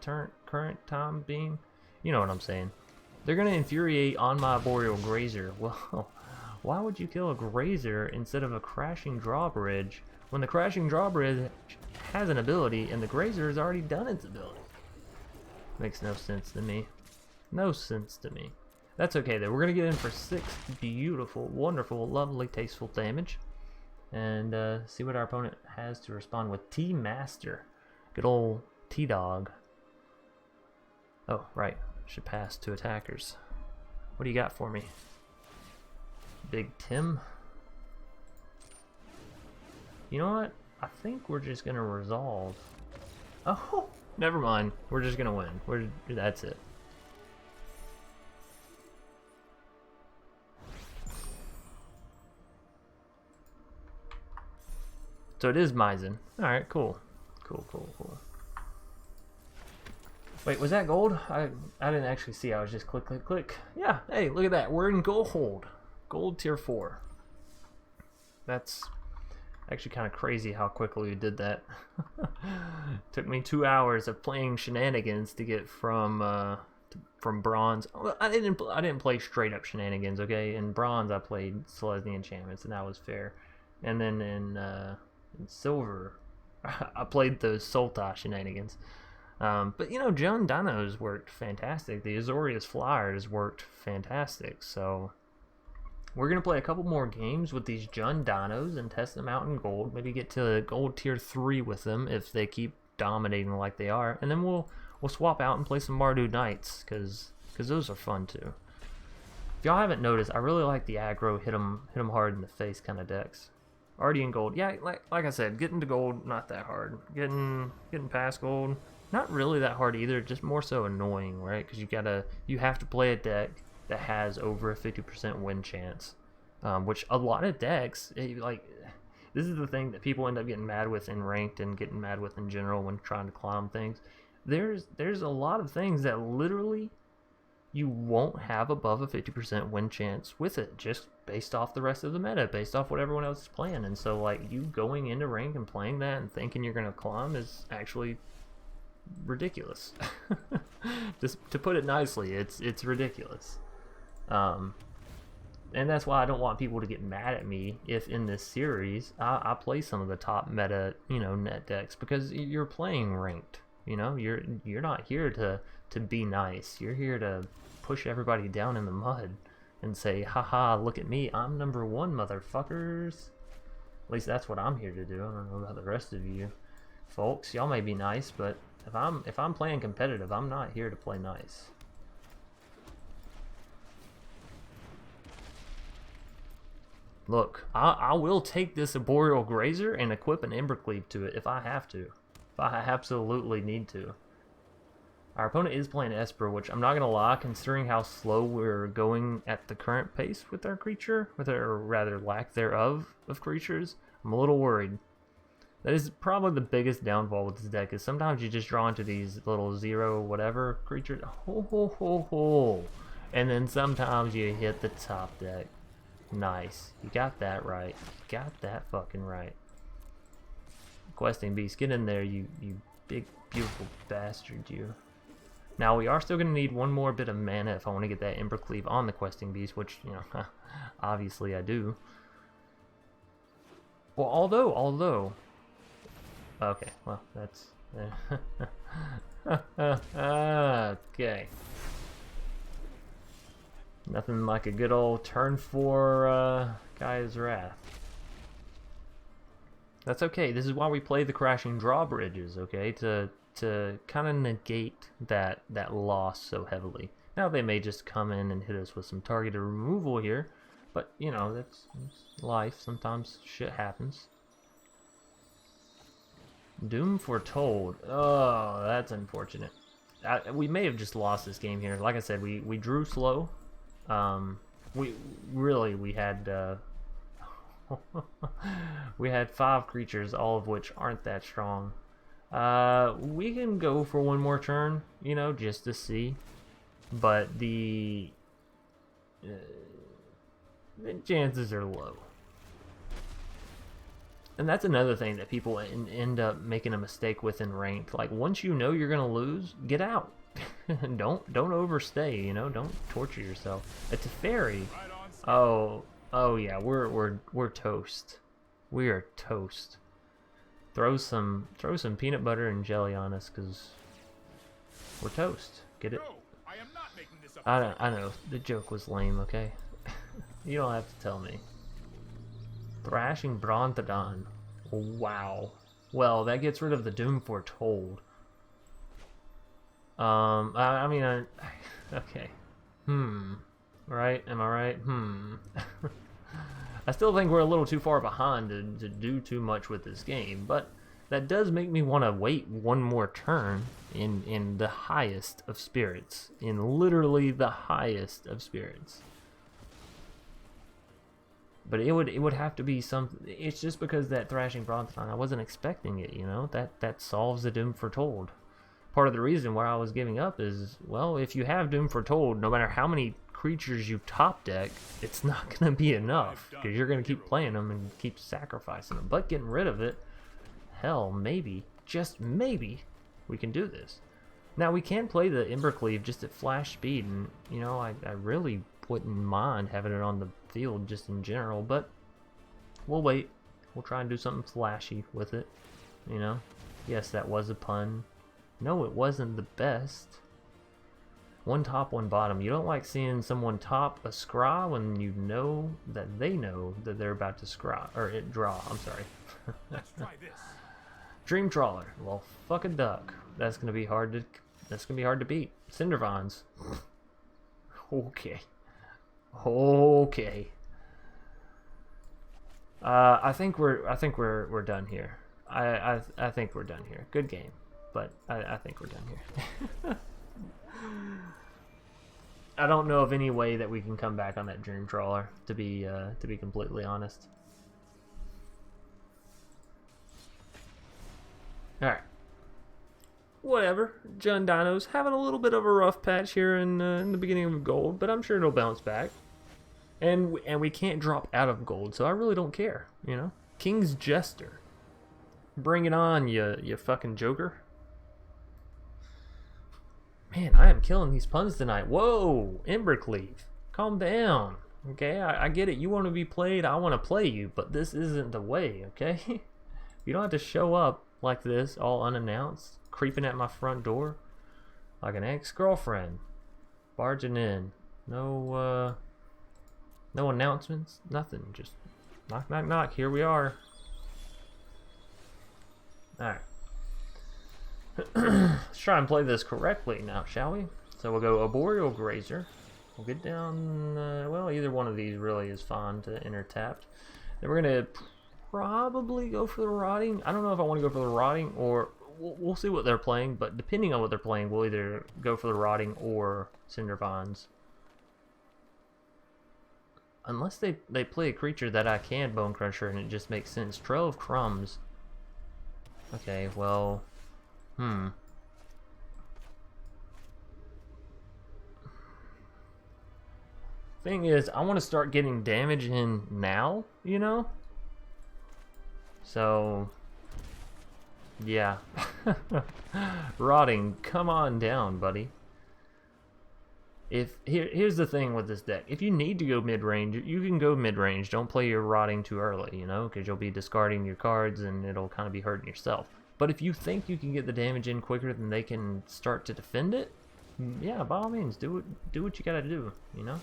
current time being. You know what I'm saying. They're going to infuriate on my Boreal Grazer. Well, why would you kill a Grazer instead of a Crashing Drawbridge when the Crashing Drawbridge has an ability and the Grazer has already done its ability? Makes no sense to me. No sense to me. That's okay though. We're going to get in for 6 beautiful, wonderful, lovely, tasteful damage. And see what our opponent has to respond with. T-Master. Good old T-Dog. Oh, right. Should pass to attackers. What do you got for me? Big Tim? You know what? I think we're just going to resolve. Oh, never mind. We're just going to win. That's it. So it is Maizen. Alright, cool. Cool. Wait, was that gold? I didn't actually see. I was just click. Yeah, hey, look at that. We're in gold. Gold tier 4. That's actually kind of crazy how quickly we did that. Took me 2 hours of playing shenanigans to get from bronze. I didn't play straight up shenanigans, okay? In bronze I played Selesnya enchantments and that was fair. And then in silver I played those Sultai shenanigans. But you know, Jund Dinos worked fantastic. The Azorius Flyers worked fantastic. So we're going to play a couple more games with these Jund Dinos and test them out in gold. Maybe get to gold tier 3 with them if they keep dominating like they are. And then we'll swap out and play some Mardu Knights because those are fun too. If y'all haven't noticed, I really like the aggro hit 'em hard in the face kind of decks. Already in gold. Yeah, like I said, getting to gold, not that hard. Getting past gold, not really that hard either, just more so annoying, right? Because you have to play a deck that has over a 50% win chance, which a lot of decks, this is the thing that people end up getting mad with in ranked and getting mad with in general when trying to climb things. There's a lot of things that literally you won't have above a 50% win chance with it, just based off the rest of the meta, based off what everyone else is playing. And so like you going into rank and playing that and thinking you're gonna climb is actually ridiculous. Just to put it nicely, it's ridiculous. And that's why I don't want people to get mad at me if in this series I play some of the top meta, net decks, because you're playing ranked. You're not here to be nice. You're here to push everybody down in the mud and say, haha, look at me, I'm number 1, motherfuckers. At least that's what I'm here to do. I don't know about the rest of you folks. Y'all may be nice, but if I'm playing competitive, I'm not here to play nice. Look, I will take this Boreal Grazer and equip an Embercleave to it if I have to. If I absolutely need to. Our opponent is playing Esper, which I'm not going to lie, considering how slow we're going at the current pace with our creature, or rather lack thereof of creatures, I'm a little worried. That is probably the biggest downfall with this deck, is sometimes you just draw into these little 0 whatever creatures, and then sometimes you hit the top deck. Nice. You got that right. You got that fucking right. Questing Beast, get in there, you big, beautiful bastard, you. Now, we are still going to need one more bit of mana if I want to get that Embercleave on the Questing Beast, which, obviously I do. Well, although... Okay, well, that's... Okay. Nothing like a good old turn 4 Gaia's Wrath. That's okay. This is why we play the Crashing Drawbridges, okay? To kind of negate that loss so heavily. Now they may just come in and hit us with some targeted removal here, but that's life. Sometimes shit happens. Doom Foretold. Oh, that's unfortunate. We may have just lost this game here. Like I said, we drew slow. We had we had 5 creatures, all of which aren't that strong. We can go for one more turn, just to see. But the the chances are low. And that's another thing that people end up making a mistake with in ranked. Like, once you know you're gonna lose, get out. don't overstay, you know, don't torture yourself. It's a fairy. Oh yeah, we're toast. We are toast. Throw some peanut butter and jelly on us, cause we're toast. Get it? I know the joke was lame. Okay, you don't have to tell me. Thrashing Brontodon. Wow. Well, that gets rid of the Doom Foretold. I mean, okay. Right? Am I right? I still think we're a little too far behind to do too much with this game, but that does make me want to wait one more turn in the highest of spirits. In literally the highest of spirits. But it would have to be something. It's just because that Thrashing Brontodon, I wasn't expecting it, you know? That solves the Doom Foretold. Part of the reason why I was giving up is, well, if you have Doom Foretold, no matter how many creatures you top deck, it's not going to be enough, because you're going to keep playing them and keep sacrificing them. But getting rid of it, hell, maybe, just maybe, we can do this. Now, we can play the Embercleave just at flash speed, and, you know, I really wouldn't mind having it on the field just in general, but we'll wait. We'll try and do something flashy with it, you know? Yes, that was a pun. No, it wasn't the best. One top, one bottom. You don't like seeing someone top a scry when you know that they know that they're about to scry, or draw, I'm sorry. Let's try this. Dream Trawler. Well, fuck a duck. That's gonna be hard to beat. Cindervons. Okay. Okay. I think we're done here. I think we're done here. Good game, but I think we're done here. I don't know of any way that we can come back on that Dream Trawler, to be completely honest. All right. Whatever. John Dino's having a little bit of a rough patch here in the beginning of gold, but I'm sure it'll bounce back. And we can't drop out of gold, so I really don't care, you know? King's Jester. Bring it on, you fucking joker. Man, I am killing these puns tonight. Whoa, Embercleave. Calm down, okay? I get it. You want to be played, I want to play you, but this isn't the way, okay? You don't have to show up like this, all unannounced, creeping at my front door like an ex-girlfriend, barging in. No announcements, nothing. Just knock, knock, knock. Here we are. Alright. Let's try and play this correctly now, shall we? So we'll go Arboreal Grazer. We'll get down, well, either one of these really is fine to enter tapped. Then we're going to probably go for the Rotting. I don't know if I want to go for the Rotting, or we'll see what they're playing, but depending on what they're playing, we'll either go for the Rotting or Cindervons. Unless they play a creature that I can Bone Crusher and it just makes sense. Trail of Crumbs. Okay, well... Thing is, I want to start getting damage in now, you know? So... yeah. Rotting, come on down, buddy. Here's the thing with this deck. If you need to go mid-range, you can go mid-range. Don't play your Rotting too early, you know, because you'll be discarding your cards and it'll kind of be hurting yourself. But if you think you can get the damage in quicker than they can start to defend it, yeah, by all means, do what you gotta do, you know?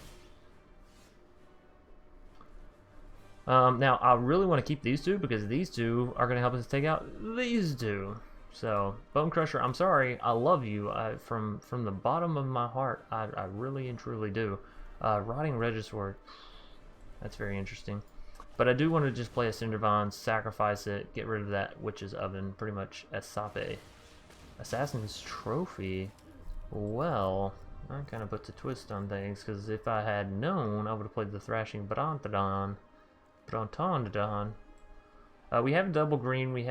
Now, I really want to keep these two because these two are going to help us take out these two. So, Bone Crusher, I'm sorry, I love you from the bottom of my heart. I really and truly do. Rotting Regisaur, that's very interesting. But I do want to just play a Cindervon, sacrifice it, get rid of that Witch's Oven, pretty much Esape. Assassin's Trophy, well, that kind of puts a twist on things, because if I had known, I would have played the Thrashing Brontodon. We have double green, we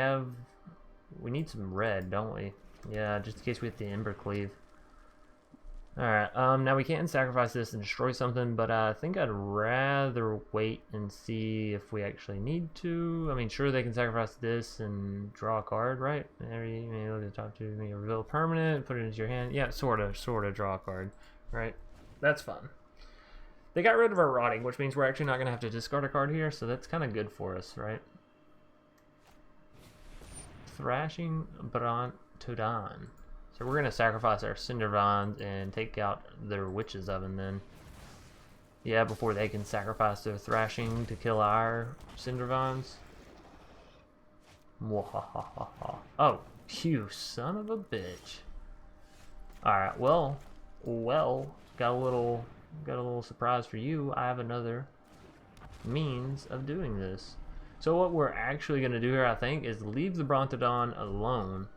need some red, don't we? Yeah, just in case we hit the Embercleave. Alright, now we can sacrifice this and destroy something, but I think I'd rather wait and see if we actually need to. I mean, sure, they can sacrifice this and draw a card, right? There you may look at the top two, maybe reveal a permanent, put it into your hand. Yeah, sort of draw a card, right? That's fun. They got rid of our rotting, which means we're actually not going to have to discard a card here, so that's kind of good for us, right? Thrashing Brontodon. So we're going to sacrifice our Cindervines and take out their Witch's Oven then. Yeah, before they can sacrifice their Thrashing to kill our Cindervines. Mwahahaha. Oh, you son of a bitch. Alright, well, got a little surprise for you. I have another means of doing this. So what we're actually going to do here, I think, is leave the Brontodon alone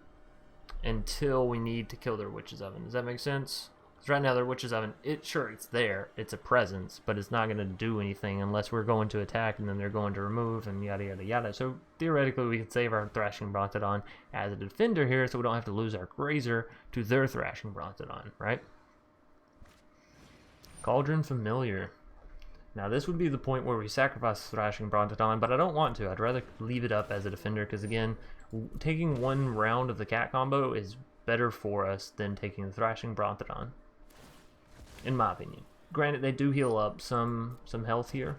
until we need to kill their Witch's Oven. Does that make sense? Because right now their Witch's Oven, sure, it's there. It's a presence, but it's not going to do anything unless we're going to attack and then they're going to remove and yada yada yada. So theoretically we could save our Thrashing Brontodon as a defender here so we don't have to lose our Grazer to their Thrashing Brontodon, right? Cauldron Familiar. Now this would be the point where we sacrifice Thrashing Brontodon, but I don't want to. I'd rather leave it up as a defender because, again, taking one round of the cat combo is better for us than taking the Thrashing Brontodon, in my opinion. Granted, they do heal up some health here.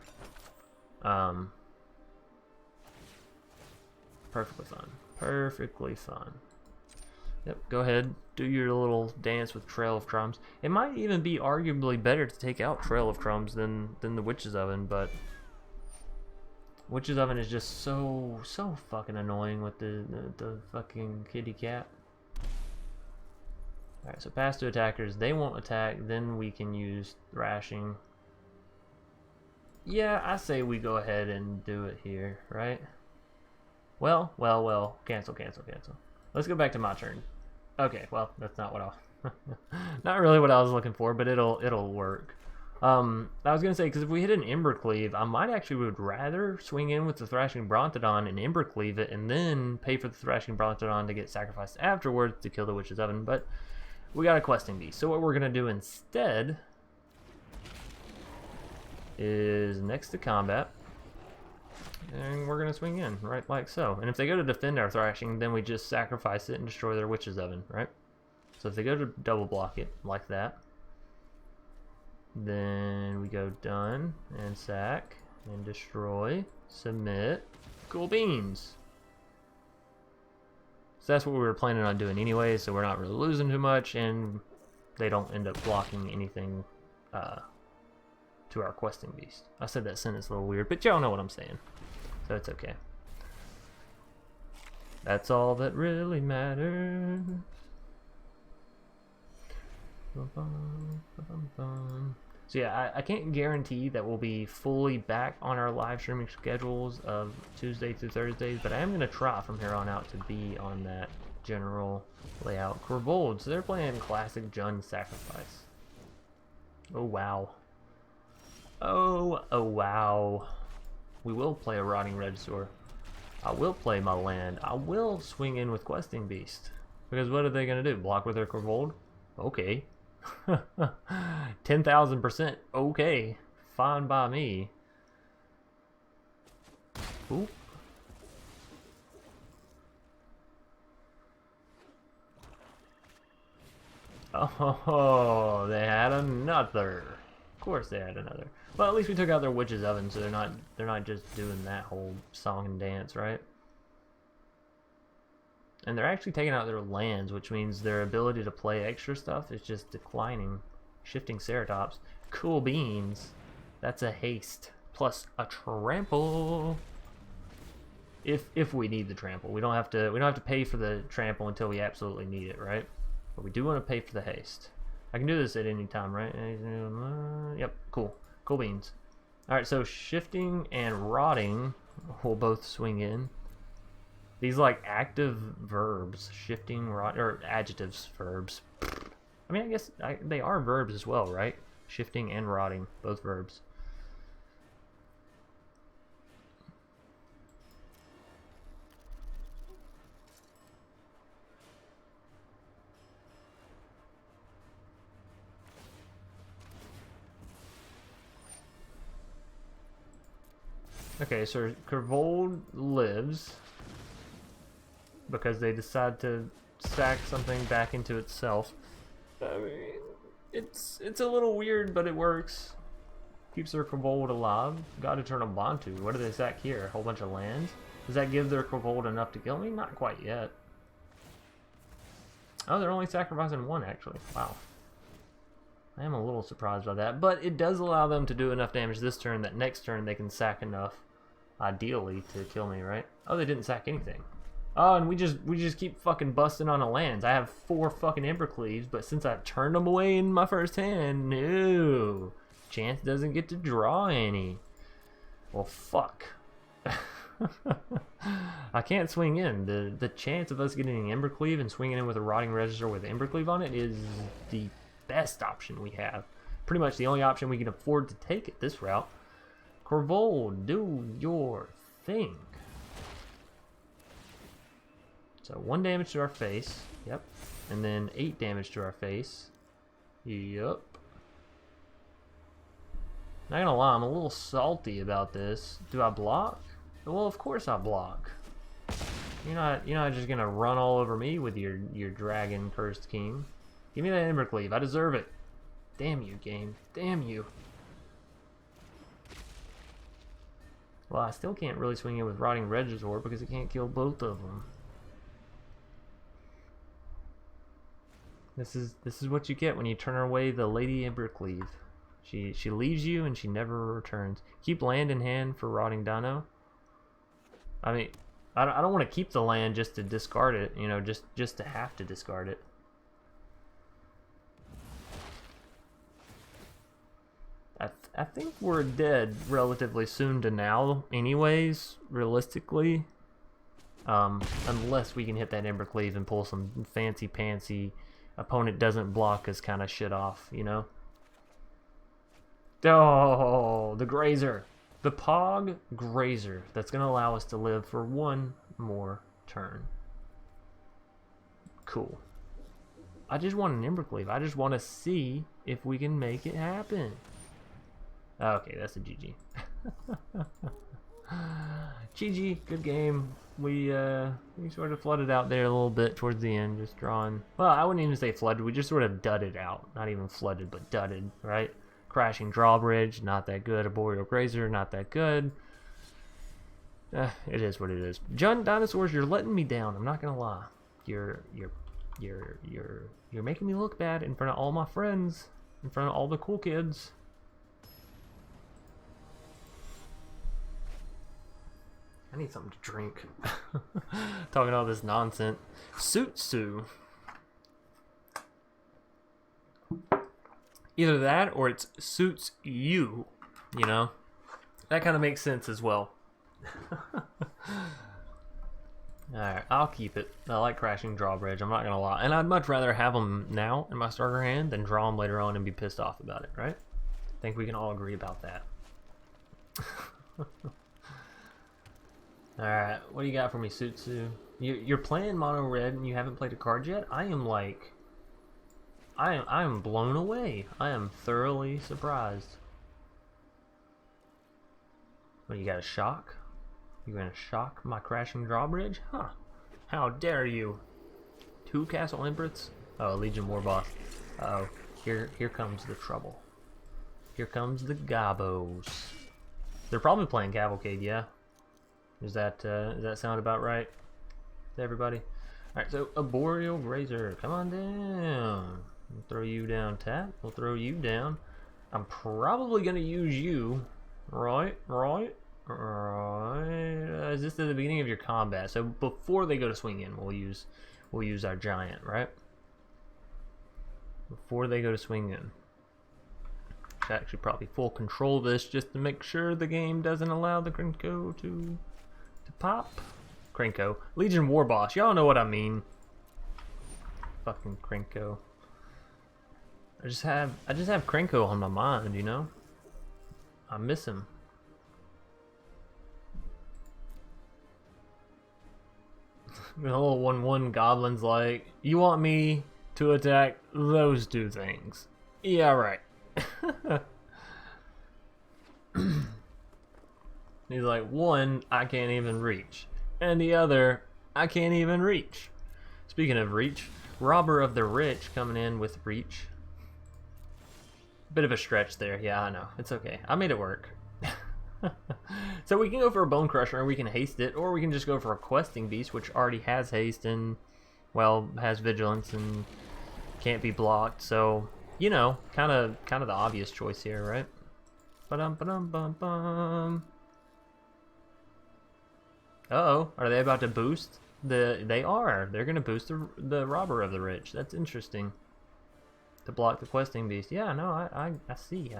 Perfectly fine. Perfectly fine. Yep, go ahead. Do your little dance with Trail of Crumbs. It might even be arguably better to take out Trail of Crumbs than the Witch's Oven, but Witch's Oven is just so fucking annoying with the fucking kitty cat. Alright, so pass to attackers. They won't attack, then we can use Thrashing. Yeah, I say we go ahead and do it here, right? Well. Cancel. Let's go back to my turn. Okay, well, that's not what I not really what I was looking for, but it'll work. I was gonna say, because if we hit an Embercleave, I might actually would rather swing in with the Thrashing Brontodon and Embercleave it, and then pay for the Thrashing Brontodon to get sacrificed afterwards to kill the Witch's Oven. But we got a questing beast, so what we're gonna do instead is next to combat. And we're going to swing in, right, like so. And if they go to defend our Thrashing, then we just sacrifice it and destroy their Witch's Oven, right? So if they go to double block it, like that, then we go done, and sack, and destroy, submit, cool beans. So that's what we were planning on doing anyway, so we're not really losing too much, and they don't end up blocking anything to our questing beast. I said that sentence a little weird, but y'all know what I'm saying. So it's okay. That's all that really matters. So yeah, I can't guarantee that we'll be fully back on our live streaming schedules of Tuesday through Thursdays, but I am going to try from here on out to be on that general layout. Corvold, so they're playing classic Jund Sacrifice. Oh wow. Oh wow. We will play a Rotting Regisaur. I will play my land. I will swing in with Questing Beast. Because what are they going to do? Block with their Corvold? Okay. 10,000%. Okay. Fine by me. Ooh. Oh, they had another. Of course they had another. Well, at least we took out their Witch's Oven, so they're not just doing that whole song and dance, right? And they're actually taking out their lands, which means their ability to play extra stuff is just declining. Shifting Ceratops. Cool beans. That's a haste. Plus a trample. If we need the trample. We don't have to pay for the trample until we absolutely need it, right? But we do want to pay for the haste. I can do this at any time, right? Yep, cool. Cool beans. Alright, so shifting and rotting will both swing in. These like active verbs, shifting, rot, or adjectives, verbs. I mean, I guess they are verbs as well, right? Shifting and rotting, both verbs. Okay, so Kervold lives because they decide to sack something back into itself. I mean, it's a little weird, but it works. Keeps their Kervold alive. Got Eternal Bantu. What do they sack here? A whole bunch of lands? Does that give their Kervold enough to kill me? Not quite yet. Oh, they're only sacrificing one, actually. Wow. I am a little surprised by that, but it does allow them to do enough damage this turn that next turn they can sack enough, ideally, to kill me, right? Oh, they didn't sack anything. Oh, and we just keep fucking busting on the lands. I have 4 fucking Embercleaves, but since I turned them away in my first hand, no. Chance doesn't get to draw any. Well, fuck. I can't swing in. The chance of us getting an Embercleave and swinging in with a Rotting Register with Embercleave on it is the best option we have. Pretty much the only option we can afford to take at this route. Kervold, do your thing. So 1 damage to our face. Yep. And then 8 damage to our face. Yep. Not gonna lie, I'm a little salty about this. Do I block? Well, of course I block. You're not just gonna run all over me with your dragon cursed king. Give me that Embercleave. I deserve it. Damn you, game. Damn you. Well, I still can't really swing in with Rotting Regisaur because it can't kill both of them. This is what you get when you turn away the Lady Embercleave. She leaves you and she never returns. Keep land in hand for Rotting Dino. I mean, I don't want to keep the land just to discard it, you know, just to have to discard it. I think we're dead relatively soon to now anyways, realistically. Unless we can hit that Embercleave and pull some fancy-pantsy opponent doesn't block us kind of shit off, you know? Oh, the Grazer. The Pog Grazer. That's going to allow us to live for 1 more turn. Cool. I just want an Embercleave. I just want to see if we can make it happen. Okay, that's a GG. GG, good game. We sort of flooded out there a little bit towards the end, just drawing. Well, I wouldn't even say flooded. We just sort of dudded out. Not even flooded, but dudded, right? Crashing Drawbridge, not that good. Arboreal Grazer, not that good. It is what it is. Dinosaurs, you're letting me down. I'm not gonna lie. You're making me look bad in front of all my friends, in front of all the cool kids. I need something to drink. Talking all this nonsense. Sutsu. Either that or it suits you, you know? That kind of makes sense as well. Alright, I'll keep it. I like Crashing Drawbridge, I'm not gonna lie. And I'd much rather have them now in my starter hand than draw them later on and be pissed off about it, right? I think we can all agree about that. Alright, what do you got for me, Sutsu? You're playing mono red and you haven't played a card yet? I am like... I am blown away. I am thoroughly surprised. What, you got a shock? You gonna shock my Crashing Drawbridge? Huh. How dare you? 2 Castle Emperors? Oh, Legion War Boss. Uh-oh. Here comes the trouble. Here comes the Gabos. They're probably playing Cavalcade, yeah? Does that sound about right to everybody? Alright, so Arboreal Grazer, come on down. We'll throw you down, tap. We'll throw you down. I'm probably gonna use you. Right. Is this at the beginning of your combat? So before they go to swing in, we'll use our giant, right? Before they go to swing in. Should actually probably full control this just to make sure the game doesn't allow the Krenko to pop. Krenko. Legion War Boss. Y'all know what I mean. Fucking Krenko. I just have Krenko on my mind, you know? I miss him. The little 1/1 goblin's like, you want me to attack those 2 things? Yeah, right. He's like, one, I can't even reach. And the other, I can't even reach. Speaking of reach, Robber of the Rich coming in with reach. Bit of a stretch there. Yeah, I know. It's okay. I made it work. So we can go for a Bone Crusher and we can haste it, or we can just go for a Questing Beast, which already has haste and, well, has vigilance and can't be blocked. So, you know, kind of the obvious choice here, right? Ba-dum-ba-dum-bum-bum. Uh-oh, are they about to boost? They are. They're gonna boost the Robber of the Rich. That's interesting. To block the Questing Beast. Yeah, no, I see.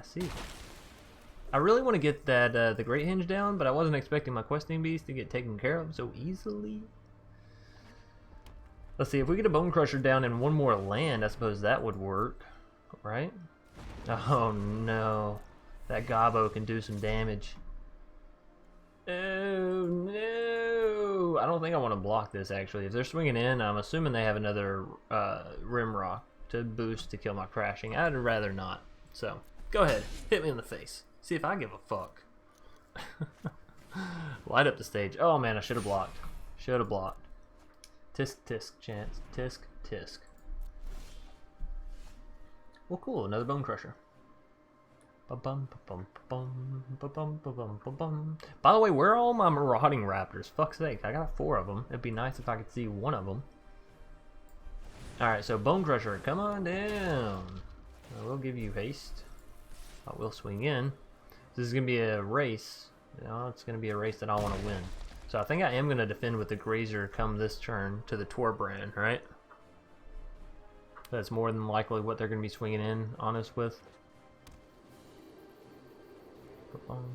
I really want to get that the Great Hinge down, but I wasn't expecting my Questing Beast to get taken care of so easily. Let's see, if we get a Bone Crusher down in one more land, I suppose that would work, right? Oh no, that Gobbo can do some damage. Oh no! I don't think I want to block this actually. If they're swinging in, I'm assuming they have another Rimrock to boost to kill my crashing. I'd rather not. So, go ahead, hit me in the face. See if I give a fuck. Light up the stage. Oh man, I should have blocked. Should have blocked. Tisk, tisk, chance. Tisk, tisk. Well, cool. Another Bone Crusher. Ba-bum, ba-bum, ba-bum, ba-bum, ba-bum, ba-bum. By the way, where are all my Marauding Raptors? Fuck's sake, I got 4 of them. It'd be nice if I could see one of them. Alright, so Bone Crusher, come on down. I will give you haste. I will swing in. This is going to be a race. You know, it's going to be a race that I want to win. So I think I am going to defend with the Grazer come this turn to the Torbrand, right? That's more than likely what they're going to be swinging in on us with. So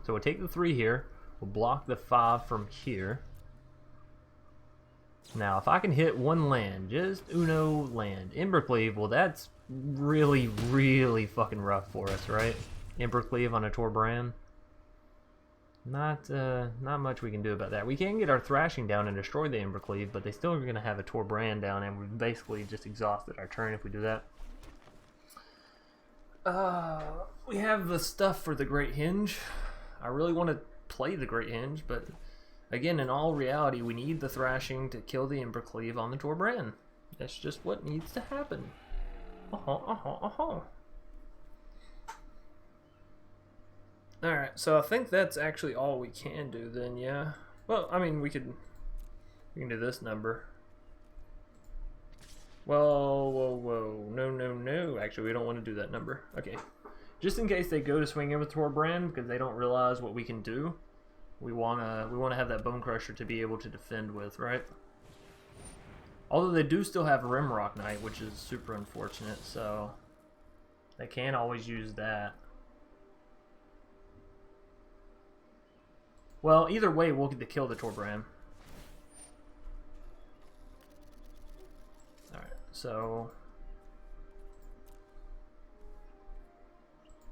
we'll take the 3 here. We'll block the 5 from here. Now, if I can hit one land, just uno land. Embercleave, well, that's really, really fucking rough for us, right? Embercleave on a Torbrand. Not much we can do about that. We can get our Thrashing down and destroy the Embercleave, but they still are going to have a Torbrand down, and we've basically just exhausted our turn if we do that. We have the stuff for the Great Hinge. I really want to play the Great Hinge, but again, in all reality, we need the Thrashing to kill the Embercleave on the Torbrand. That's just what needs to happen. Alright, so I think that's actually all we can do then, yeah. Well, I mean, we can do this number. Well, whoa. No. Actually, we don't want to do that number. Okay. Just in case they go to swing in with Torbrand, because they don't realize what we can do, we wanna have that Bone Crusher to be able to defend with, right? Although they do still have Rimrock Knight, which is super unfortunate, so they can't always use that. Well, either way, we'll get to kill the Torbrand. Alright, so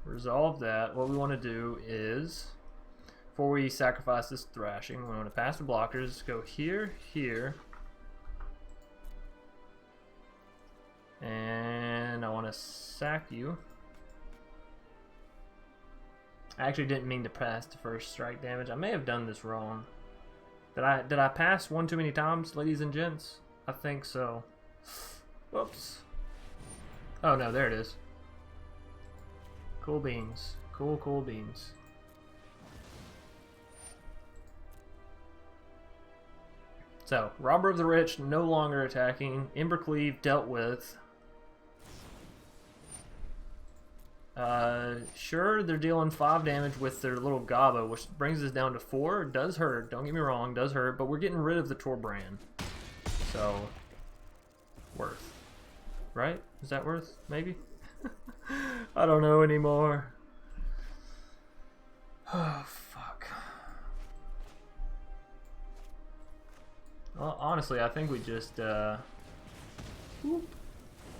resolve that. What we want to do is, before we sacrifice this Thrashing, we want to pass the blockers, go here, here, and I want to sack you. I actually didn't mean to pass the first strike damage. I may have done this wrong. Did I pass one too many times, ladies and gents? I think so. Whoops. Oh no, there it is. Cool beans. Cool beans. So, Robber of the Rich no longer attacking. Embercleave dealt with. Sure, they're dealing 5 damage with their little Gobbo, which brings us down to 4. It does hurt, don't get me wrong, does hurt, but we're getting rid of the Torbrand. So, worth. Right? Is that worth? Maybe? I don't know anymore. Oh, fuck. Well, honestly, I think we just, boop,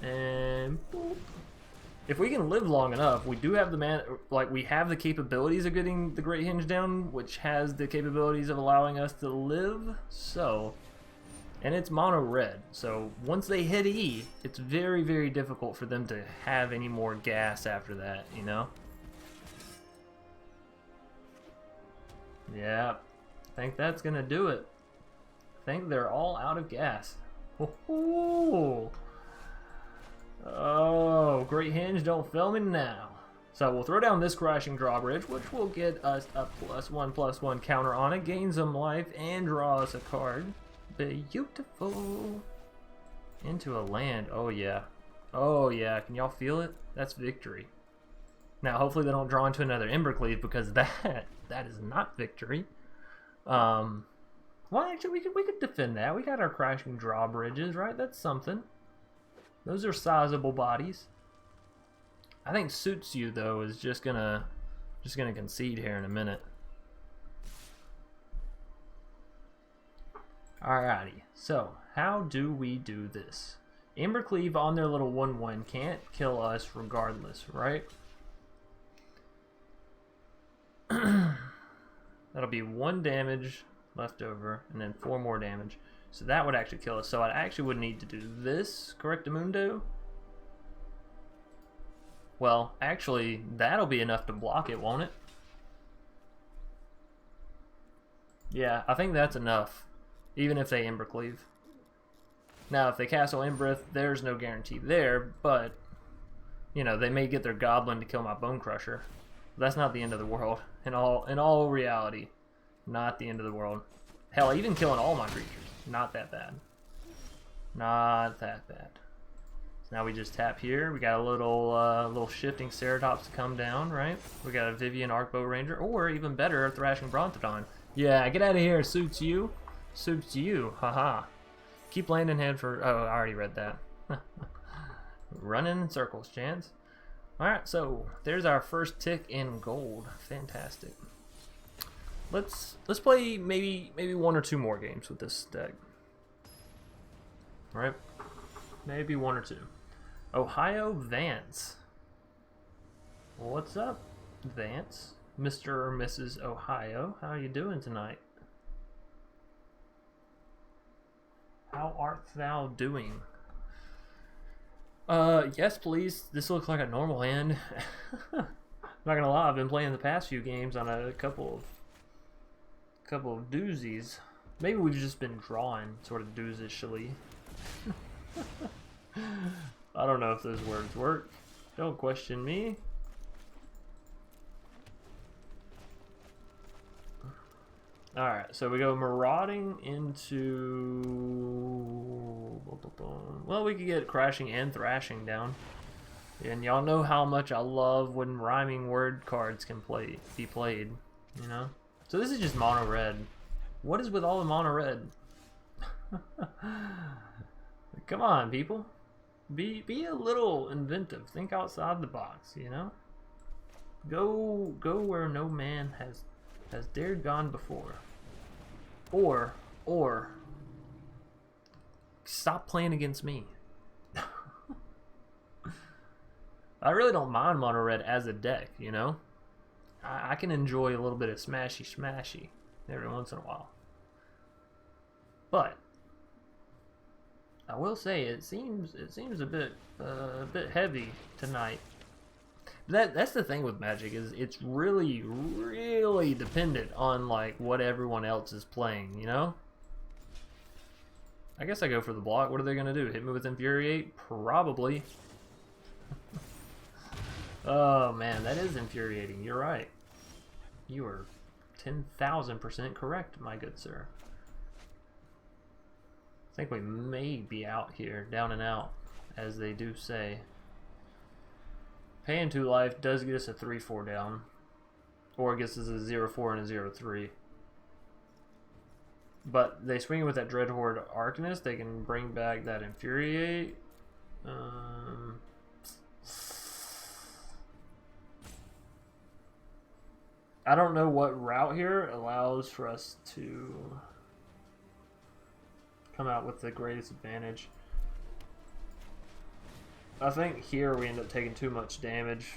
and boop. If we can live long enough, we do have the we have the capabilities of getting the Great Hinge down, which has the capabilities of allowing us to live. So, and it's mono red. So once they hit E, it's very, very difficult for them to have any more gas after that, you know? Yeah, I think that's gonna do it. I think they're all out of gas. Oh, great hinge, don't fail me now. So we'll throw down this crashing drawbridge, which will get us a +1/+1 counter on it, gain some life, and draw us a card. Beautiful. Into a land. Oh yeah. Oh yeah. Can y'all feel it? That's victory. Now hopefully they don't draw into another Embercleave, because that is not victory. Well, actually we could defend that. We got our crashing drawbridges, right? That's something. Those are sizable bodies. I think Suits You though is just gonna concede here in a minute. Alrighty, so how do we do this? Embercleave on their little 1/1 can't kill us regardless, right? That'll be 1 damage left over, and then 4 more damage. So that would actually kill us. So I actually would need to do this, correctamundo. Well, actually, that'll be enough to block it, won't it? Yeah, I think that's enough, even if they Embercleave. Now, if they Castle Embereth, there's no guarantee there, but, you know, they may get their Goblin to kill my Bone Crusher. That's not the end of the world. In all reality, not the end of the world. Hell, even killing all my creatures, not that bad. Not that bad. So now we just tap here. We got a little shifting Ceratops to come down, right? We got a Vivian Arcbow Ranger, or even better, a Thrashing Brontodon. Yeah, get out of here. Suits you. Suits you. Haha. Keep land in hand for... Oh, I already read that. Running in circles, Chance. Alright, so there's our first tick in gold. Fantastic. Let's play maybe 1 or 2 more games with this deck. Alright? Maybe 1 or 2. Ohio Vance. What's up, Vance? Mr. or Mrs. Ohio. How are you doing tonight? How art thou doing? Yes, please. This looks like a normal hand. I'm not gonna lie, I've been playing the past few games on a couple of doozies. Maybe we've just been drawing sort of doozishly. I don't know if those words work. Don't question me. Alright, so we go marauding into... Well, we could get crashing and thrashing down. And y'all know how much I love when rhyming word cards can be played, you know? So this is just mono red. What is with all the mono red? Come on, people. Be a little inventive. Think outside the box, you know? Go where no man has dared gone before. Or stop playing against me. I really don't mind mono red as a deck, you know? I can enjoy a little bit of smashy every once in a while. But I will say it seems a bit heavy tonight. That's the thing with Magic, is it's really dependent on like what everyone else is playing, you know? I guess I go for the block. What are they gonna do? Hit me with Infuriate? Probably. Oh man, that is infuriating. You're right. You are 10,000% correct, my good sir. I think we may be out here, down and out, as they do say. Paying 2 life does get us a 3/4 down, or it gets us a 0/4 and a 0/3. But they swing with that Dreadhorde Arcanist. They can bring back that Infuriate. I don't know what route here allows for us to come out with the greatest advantage. I think here we end up taking too much damage.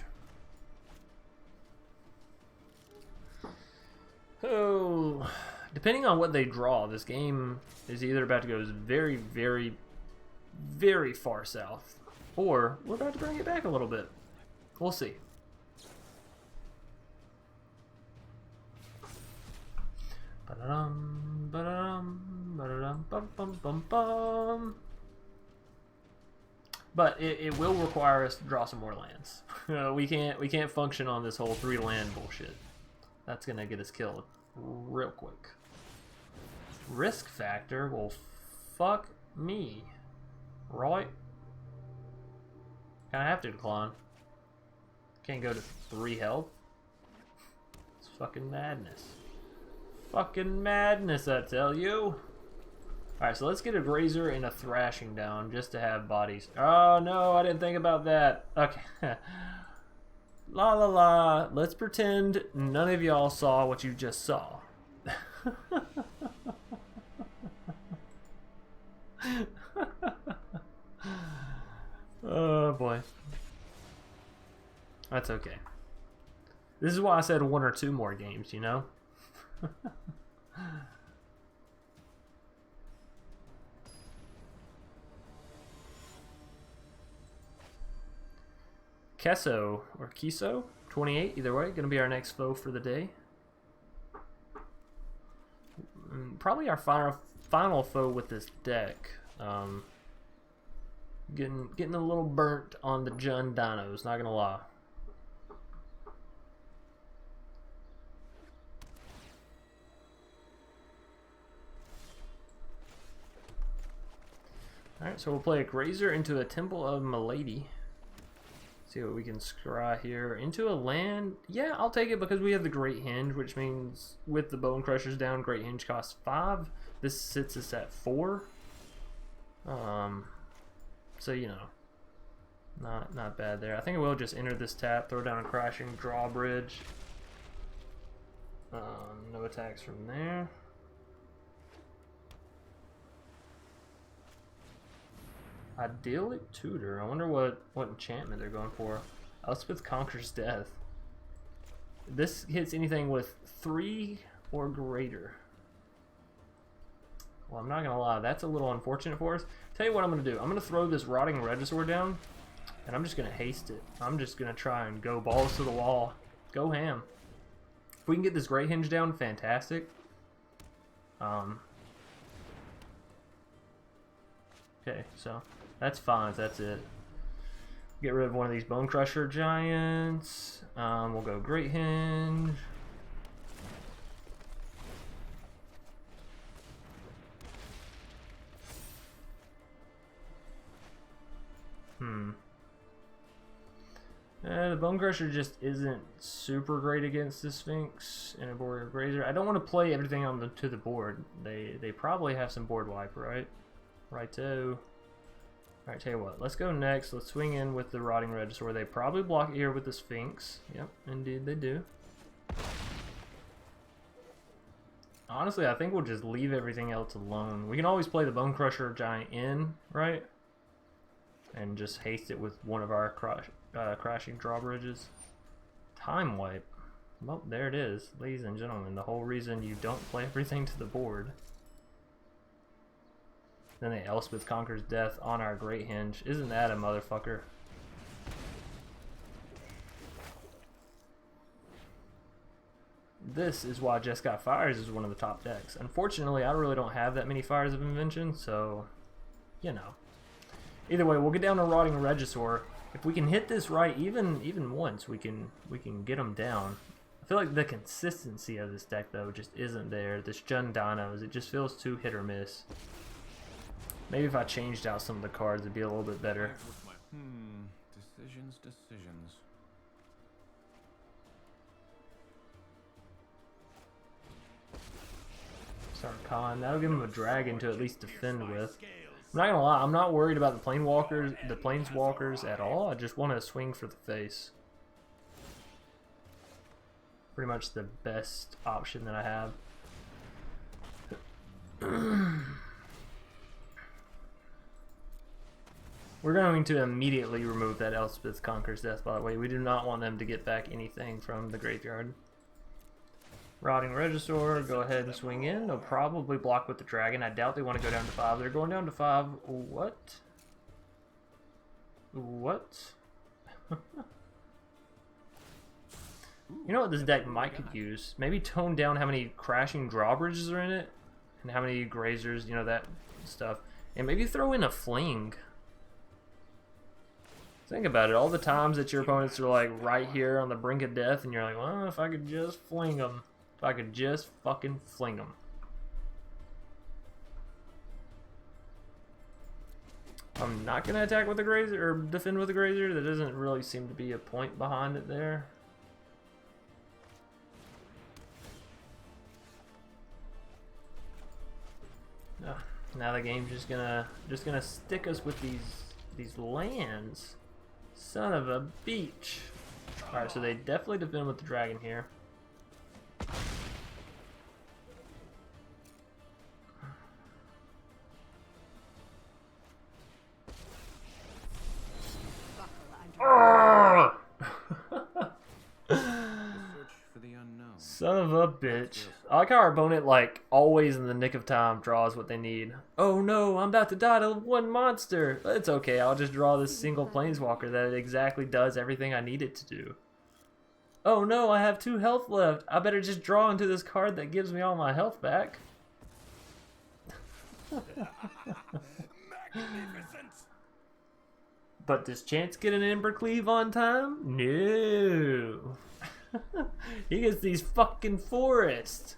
Oh, depending on what they draw, this game is either about to go very, very, very far south, or we're about to bring it back a little bit. We'll see. Ba-da-dum, ba-da-dum, ba-da-dum, bum, bum, bum, bum. But it will require us to draw some more lands. We can't function on this whole 3 land bullshit. That's gonna get us killed real quick. Risk factor? Well, fuck me. Right? Gonna have to decline. Can't go to 3 health. It's fucking madness. Fucking madness, I tell you. Alright, so let's get a Grazer and a Thrashing down just to have bodies. Oh no, I didn't think about that. Okay. La la la. Let's pretend none of y'all saw what you just saw. Oh boy. That's okay. This is why I said 1 or 2 more games, you know? Keso, or Kiso, 28, either way, gonna be our next foe for the day. Probably our final foe with this deck. Getting a little burnt on the Jund Dinos, not gonna lie. Alright, so we'll play a Grazer into a Temple of Milady. See what we can scry here. Into a land. Yeah, I'll take it because we have the Great Hinge, which means with the Bone Crushers down, Great Hinge costs 5. This sits us at 4. So you know, not bad there. I think I will just enter this tap, throw down a Crashing Drawbridge. No attacks from there. Idyllic Tutor. I wonder what enchantment they're going for. Elspeth Conquers Death. This hits anything with 3 or greater. Well, I'm not gonna lie, that's a little unfortunate for us. Tell you what I'm gonna do. I'm gonna throw this Rotting Regisaur down, and I'm just gonna haste it. I'm just gonna try and go balls to the wall. Go ham. If we can get this Great Hinge down, fantastic. Okay, so that's fine. That's it. Get rid of one of these Bone Crusher Giants. We'll go Great Hinge. The Bone Crusher just isn't super great against the Sphinx and a Warrior Grazer. I don't want to play everything on to the board. They probably have some board wipe, right? Righto. Alright, tell you what. Let's go next. Let's swing in with the Rotting Regisaur. They probably block ear with the Sphinx. Yep, indeed they do. Honestly, I think we'll just leave everything else alone. We can always play the Bone Crusher Giant in, right? And just haste it with one of our Crashing Drawbridges. Time Wipe. Well, there it is, ladies and gentlemen. The whole reason you don't play everything to the board. Then the Elspeth Conquers Death on our Great Hinge. Isn't that a motherfucker? This is why Just Got Fires is one of the top decks. Unfortunately, I really don't have that many Fires of Invention, so, you know. Either way, we'll get down to Rotting Regisaur. If we can hit this right, even once, we can get them down. I feel like the consistency of this deck, though, just isn't there. This Jund Dinos, it just feels too hit or miss. Maybe if I changed out some of the cards, it'd be a little bit better. Decisions. Sarkhan, that'll give him a dragon to at least defend with. I'm not gonna lie, I'm not worried about the planeswalkers at all. I just want to swing for the face. Pretty much the best option that I have. We're going to immediately remove that Elspeth Conquers Death, by the way. We do not want them to get back anything from the graveyard. Rotting Regisaur, go ahead and swing in. They'll probably block with the dragon. I doubt they want to go down to 5. They're going down to 5. What? What? You know what this deck might could use? Maybe tone down how many crashing drawbridges are in it, and how many grazers, you know, that stuff. And maybe throw in a fling. Think about it, all the times that your opponents are like right here on the brink of death, and you're like, well, if I could just fling them. If I could just fucking fling them. I'm not going to attack with a grazer, or defend with a grazer. There doesn't really seem to be a point behind it there. Now the game's just gonna stick us with these lands. Son of a beach. Alright, so they definitely defend with the dragon here. Son of a bitch. I like how our opponent, like, always in the nick of time draws what they need. Oh no, I'm about to die to one monster. But it's okay, I'll just draw this single planeswalker that exactly does everything I need it to do. Oh no, I have 2 health left. I better just draw into this card that gives me all my health back. But does Chance get an Embercleave on time? No. He gets these fucking forests.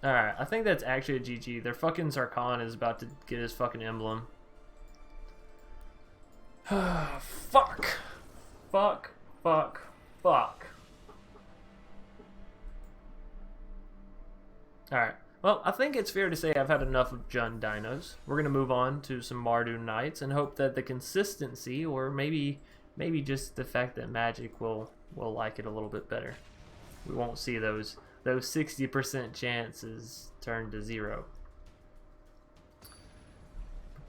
Alright, I think that's actually a GG. Their fucking Sarkhan is about to get his fucking emblem. Fuck. Fuck. Fuck. Fuck. Alright. Well, I think it's fair to say I've had enough of Jund Dinos. We're going to move on to some Mardu Knights and hope that the consistency, or maybe just the fact that Magic will like it a little bit better. We won't see those 60% chances turn to 0.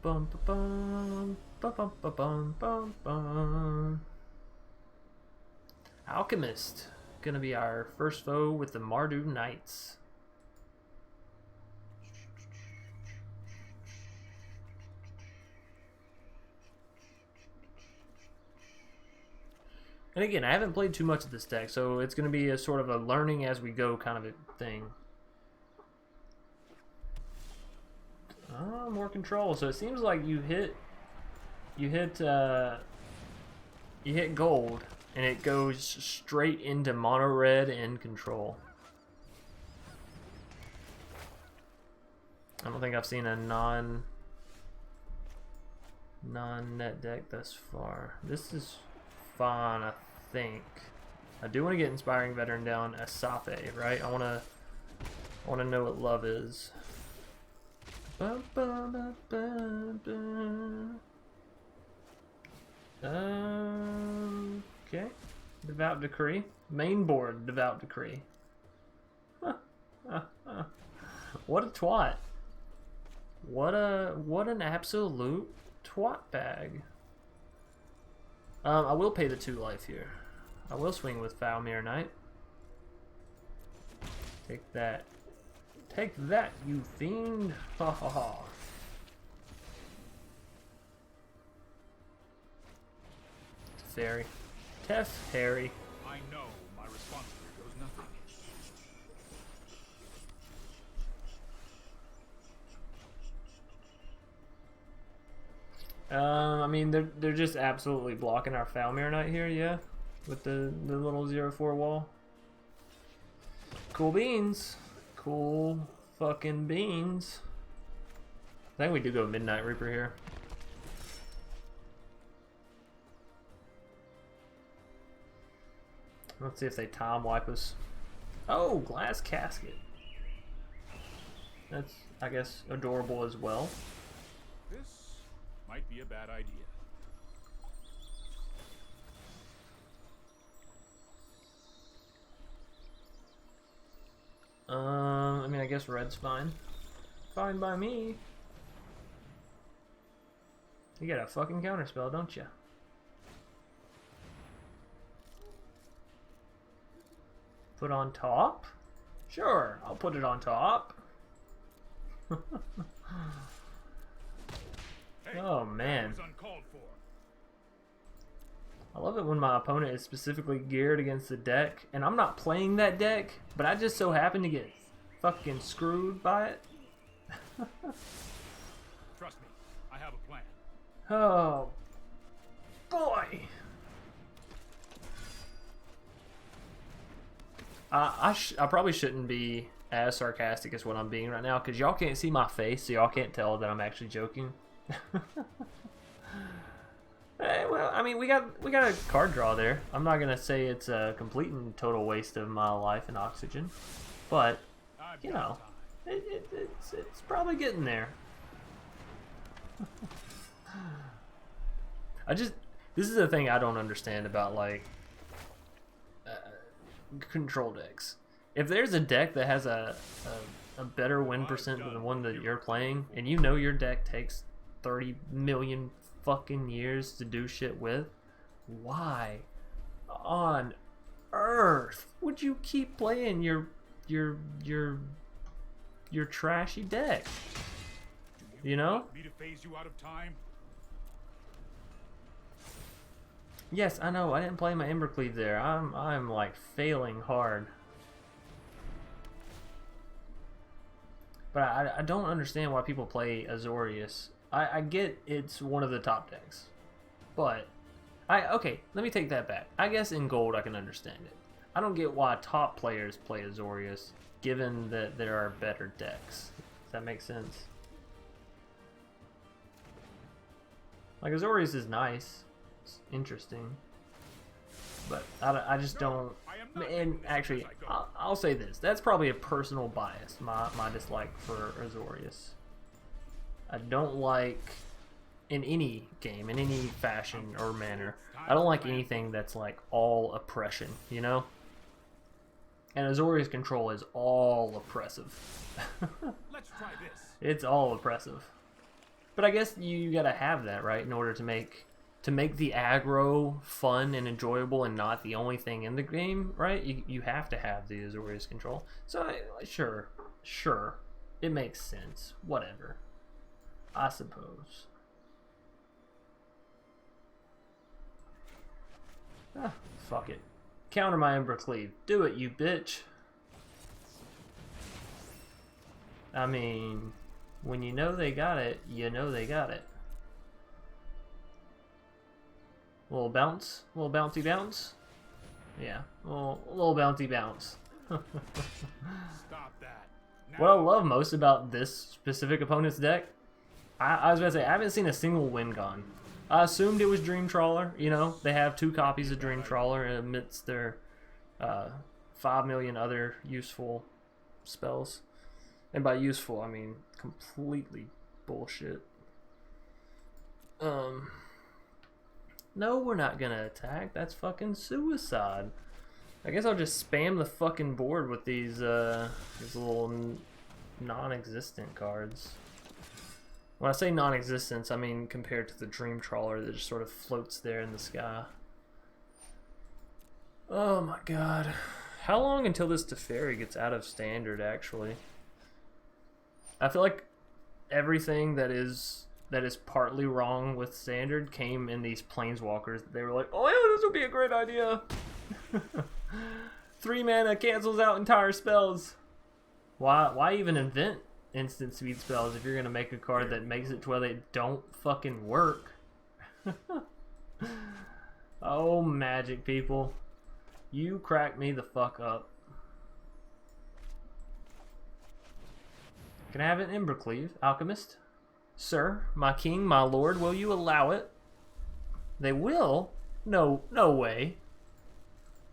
Bum, bum, bum, bum, bum, bum, bum, bum. Alchemist, gonna be our first foe with the Mardu Knights. And again, I haven't played too much of this deck, so it's going to be a sort of a learning as we go kind of a thing. Oh, more control. So it seems like you hit gold, and it goes straight into mono red and control. I don't think I've seen a non-net deck thus far. This is fine, I think. I do want to get Inspiring Veteran down as Sape, right? I want to know what love is. Okay. Devout Decree. Main board Devout Decree. What a twat. What an absolute twat bag. I will pay the 2 life here. I will swing with Foulmere Knight. Take that. Take that, you fiend. Ha ha ha. Fairy. Tef Harry. I know my responsibility goes nothing. I mean, they're just absolutely blocking our Foulmere Knight here, yeah, with the little 0/4 wall. Cool beans, cool fucking beans. I think we do go Midnight Reaper here. Let's see if they time wipe us. Oh, Glass Casket. That's, I guess, adorable as well. This might be a bad idea. I mean, I guess red's fine. Fine by me. You got a fucking counterspell, don't you? Put on top? Sure, I'll put it on top. Hey, Oh man. that was uncalled for. I love it when my opponent is specifically geared against the deck, and I'm not playing that deck, but I just so happen to get fucking screwed by it. Trust me, I have a plan. Oh, boy. I probably shouldn't be as sarcastic as what I'm being right now, because y'all can't see my face, so y'all can't tell that I'm actually joking. Well, I mean, we got a card draw there. I'm not gonna say it's a complete and total waste of my life and oxygen, but you know, it's probably getting there. This is the thing I don't understand about like control decks. If there's a deck that has a better win percent than the one that you're playing, and you know your deck takes 30 million fucking years to do shit with, why on earth would you keep playing your trashy deck? You know? Me to phase you out of time? Yes, I know. I didn't play my Embercleave there. I'm like failing hard. But I don't understand why people play Azorius. I get it's one of the top decks, but okay, let me take that back. I guess in gold I can understand it. I don't get why top players play Azorius, given that there are better decks. Does that make sense? Like, Azorius is nice, it's interesting, but I just don't. And actually, I'll say this: that's probably a personal bias, my dislike for Azorius. I don't like, in any game, in any fashion or manner, I don't like anything that's like all oppression, you know? And Azorius control is all oppressive. Let's try this. It's all oppressive. But I guess you gotta have that, right, in order to make the aggro fun and enjoyable and not the only thing in the game, right? You have to have the Azorius control. So sure, it makes sense. Whatever. I suppose. Ah, fuck it. Counter my Embercleave. Do it, you bitch. I mean, when you know they got it, you know they got it. Little bounce, little bouncy bounce. Yeah, little bouncy bounce. Stop that. Now. What I love most about this specific opponent's deck, I was about to say, I haven't seen a single win gone. I assumed it was Dream Trawler. You know, they have 2 copies of Dream Trawler amidst their 5 million other useful spells. And by useful, I mean completely bullshit. No, we're not gonna attack. That's fucking suicide. I guess I'll just spam the fucking board with these little non-existent cards. When I say non-existence, I mean compared to the Dream Trawler that just sort of floats there in the sky. Oh my god. How long until this Teferi gets out of standard, actually? I feel like everything that is partly wrong with standard came in these planeswalkers. They were like, oh yeah, this would be a great idea. 3 mana cancels out entire spells. Why even invent instant speed spells if you're gonna make a card that makes it to where they don't fucking work? Oh, Magic people, you crack me the fuck up. Can I have an Embercleave, Alchemist? Sir, my king, my lord, will you allow it? They will? No way.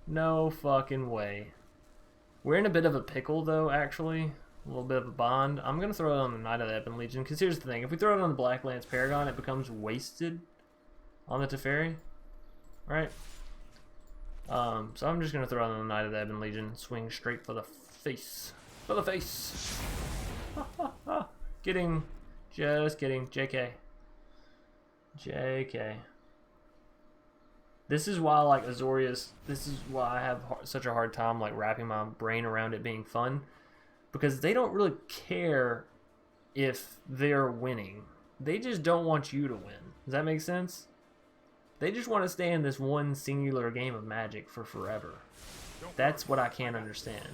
No fucking way. We're in a bit of a pickle, though, actually. A little bit of a bond. I'm going to throw it on the Knight of the Ebon Legion, because here's the thing. If we throw it on the Black Lance Paragon, it becomes wasted on the Teferi. Right? So I'm just going to throw it on the Knight of the Ebon Legion. Swing straight for the face. For the face! Kidding. Just kidding. JK. JK. This is why, like, Azorius, this is why I have such a hard time, like, wrapping my brain around it being fun. Because they don't really care if they're winning. They just don't want you to win. Does that make sense? They just want to stay in this one singular game of Magic for forever. That's what I can't understand.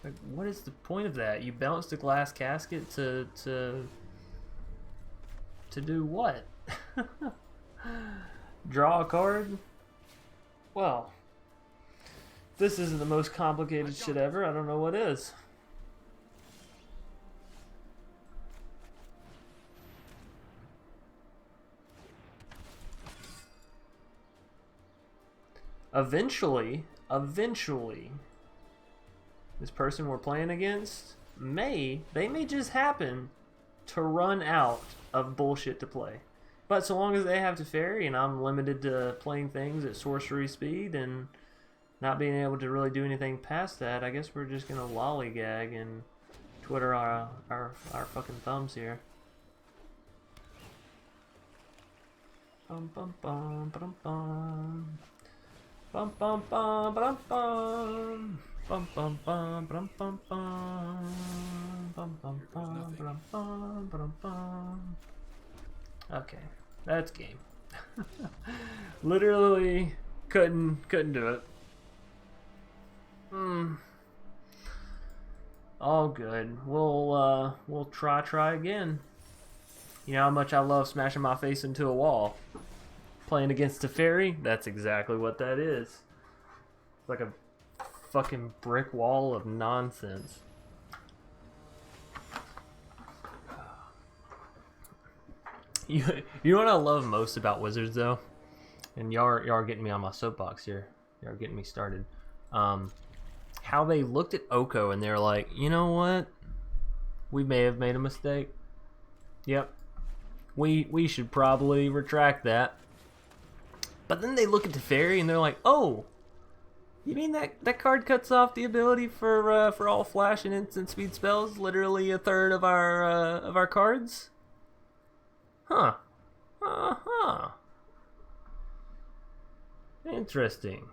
Like, what is the point of that? You bounce the glass casket to do what? Draw a card? Well, this isn't the most complicated shit ever. I don't know what is. Eventually, this person we're playing against they may just happen to run out of bullshit to play. But so long as they have Teferi and I'm limited to playing things at sorcery speed and not being able to really do anything past that, I guess we're just gonna lollygag and twiddle our fucking thumbs here. Bum bum bum bum bum. Bum bum bum bum bum. Bum bum bum bum bum bum. Bum bum bum bum bum bum bum. Okay, that's game. Literally couldn't do it. All good. We'll try again. You know how much I love smashing my face into a wall. Playing against Teferi, that's exactly what that is. It's like a fucking brick wall of nonsense. You know what I love most about Wizards though? And y'all are getting me on my soapbox here. Y'all are getting me started. How they looked at Oko and they're like, you know what? We may have made a mistake. Yep. We should probably retract that. But then they look at Teferi and they're like, oh, you mean that card cuts off the ability for all flash and instant speed spells? Literally a third of our cards? Huh. Uh-huh. Interesting.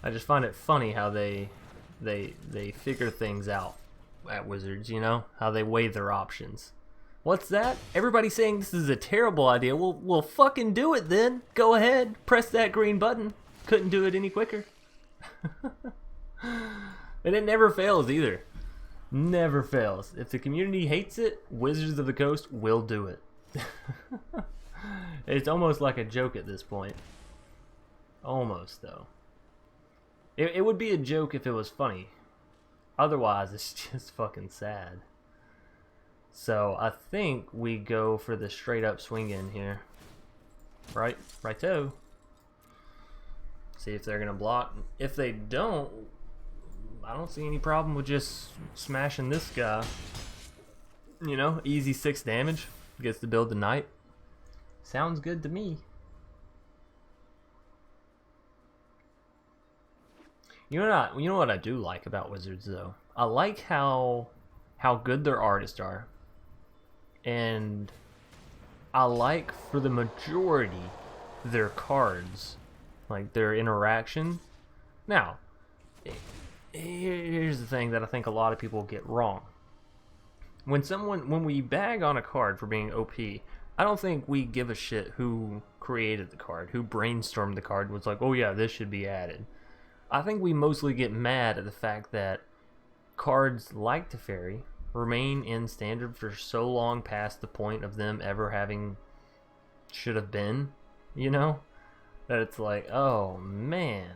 I just find it funny how they figure things out at Wizards, you know? How they weigh their options. What's that? Everybody's saying this is a terrible idea. We'll fucking do it then. Go ahead. Press that green button. Couldn't do it any quicker. And it never fails either. Never fails. If the community hates it, Wizards of the Coast will do it. It's almost like a joke at this point. Almost, though. It would be a joke if it was funny. Otherwise, it's just fucking sad. So, I think we go for the straight up swing in here. Right? Righto. See if they're going to block. If they don't, I don't see any problem with just smashing this guy. You know, easy 6 damage. Gets to build the knight. Sounds good to me. You know what I do like about Wizards though? I like how good their artists are. And I like for the majority their cards, like their interaction. Now, here's the thing that I think a lot of people get wrong. When we bag on a card for being OP, I don't think we give a shit who created the card, who brainstormed the card, was like, oh yeah, this should be added. I think we mostly get mad at the fact that cards like Teferi remain in standard for so long past the point of them ever having should have been, you know? That it's like, oh man.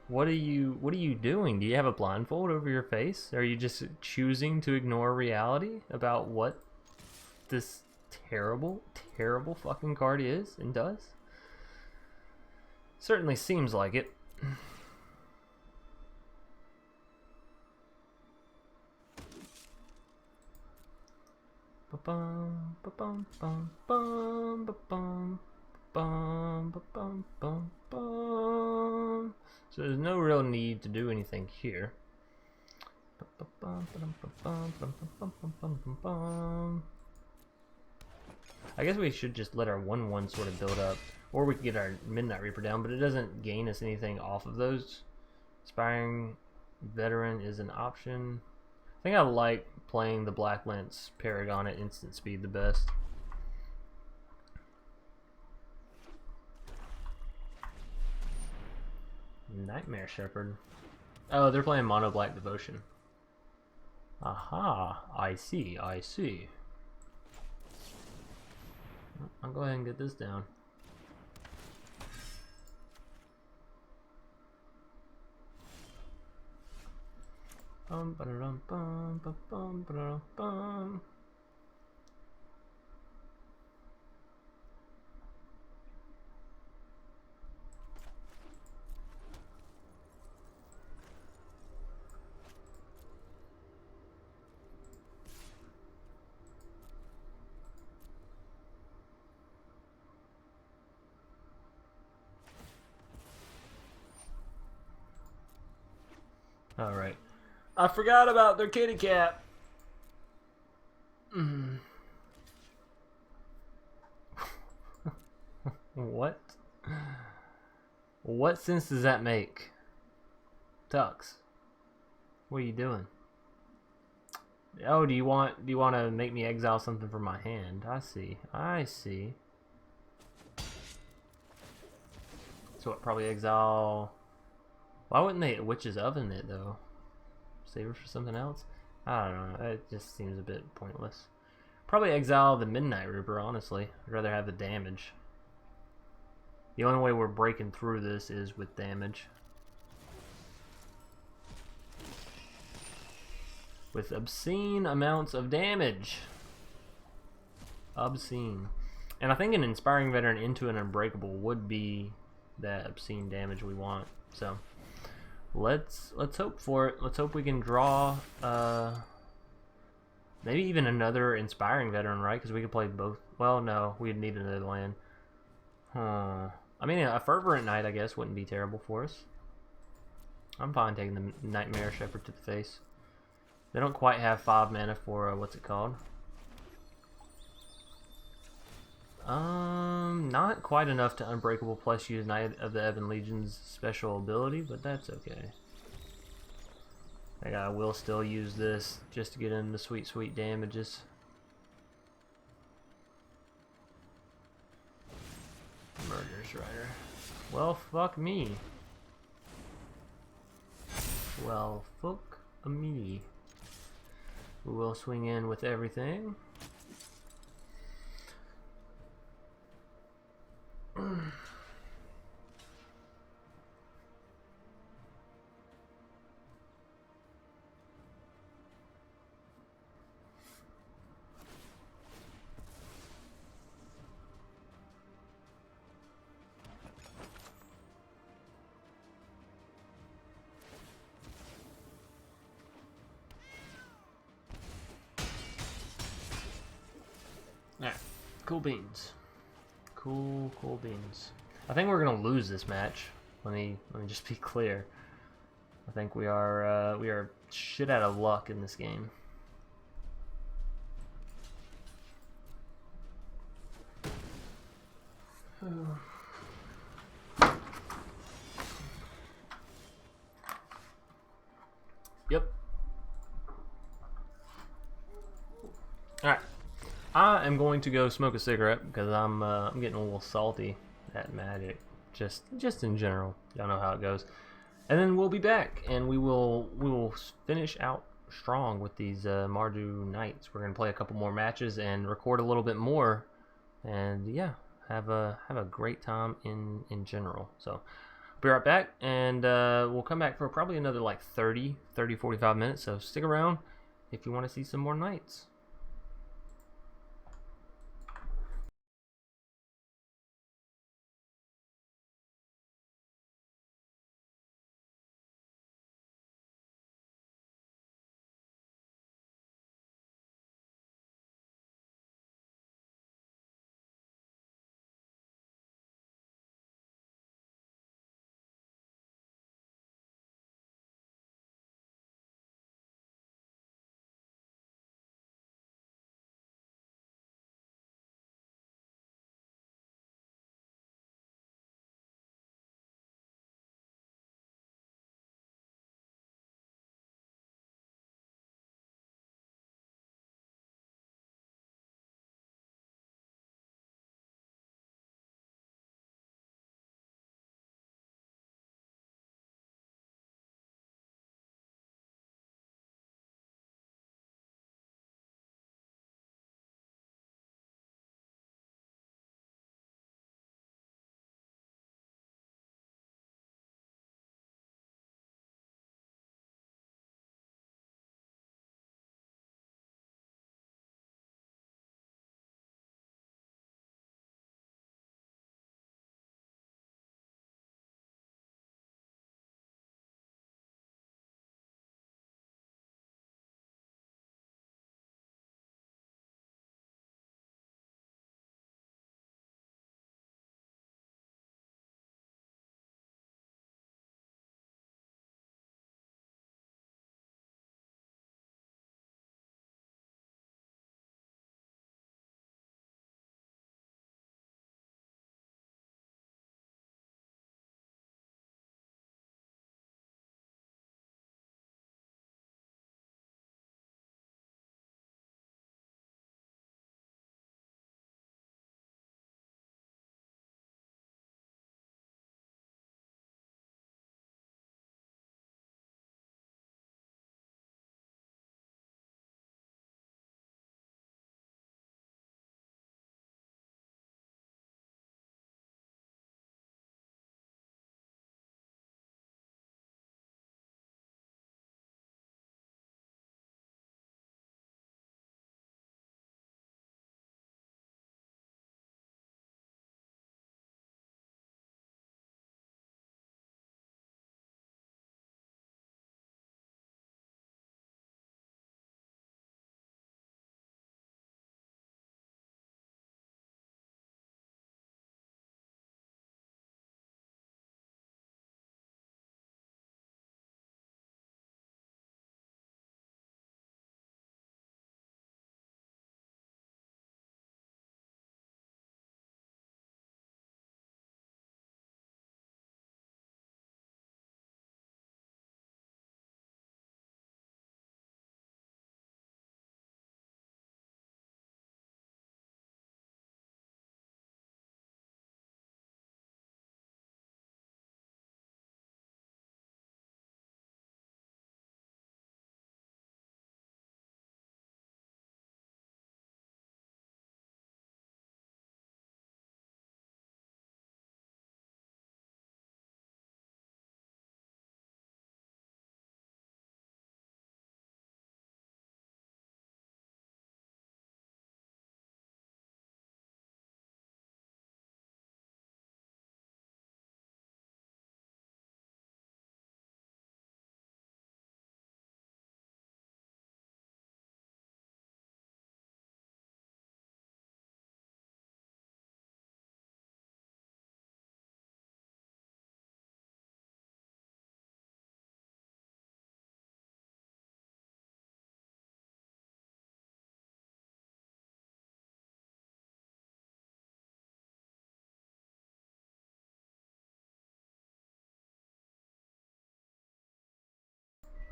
What are you doing? Do you have a blindfold over your face? Are you just choosing to ignore reality about what this terrible, terrible fucking card is and does? Certainly seems like it. So there's no real need to do anything here. I guess we should just let our 1/1 sort of build up. Or we could get our Midnight Reaper down, but it doesn't gain us anything off of those. Inspiring Veteran is an option. I think I like playing the Black Lance Paragon at instant speed the best. Nightmare Shepherd. Oh, they're playing Mono Black Devotion. Aha, I see, I see. I'll go ahead and get this down. Bum, ba-da-dum, bum, ba-bum, ba-da-dum, bum. All right. I forgot about their kitty cat. What? What sense does that make? Tux, what are you doing? Oh, do you want to make me exile something from my hand? I see. I see. So what, probably exile. Why wouldn't they Witch's Oven it though? Save it for something else? I don't know. It just seems a bit pointless. Probably exile the Midnight Reaper, honestly. I'd rather have the damage. The only way we're breaking through this is with damage. With obscene amounts of damage. Obscene. And I think an Inspiring Veteran into an Unbreakable would be that obscene damage we want. So let's hope for it. Let's hope we can draw maybe even another Inspiring Veteran, right? Because we could play both. Well, no, we'd need another land. I mean, a Fervent Knight, I guess, wouldn't be terrible for us. I'm fine taking the Nightmare Shepherd to the face. They don't quite have 5 mana for, what's it called? Not quite enough to Unbreakable plus use Knight of the Ebon Legion's special ability, but that's okay. I will still use this just to get in the sweet, sweet damages. Murderous Rider. Well, fuck me. Well, fuck me. We will swing in with everything. Alright, cool beans. Cool beans. I think we're gonna lose this match. Let me just be clear. I think we are shit out of luck in this game. Yep. Alright. I am going to go smoke a cigarette because I'm getting a little salty at Magic. Just in general. Y'all know how it goes. And then we'll be back and we will finish out strong with these Mardu Knights. We're gonna play a couple more matches and record a little bit more, and yeah, have a great time in general. So be right back, and we'll come back for probably another like 45 minutes. So stick around if you want to see some more Knights.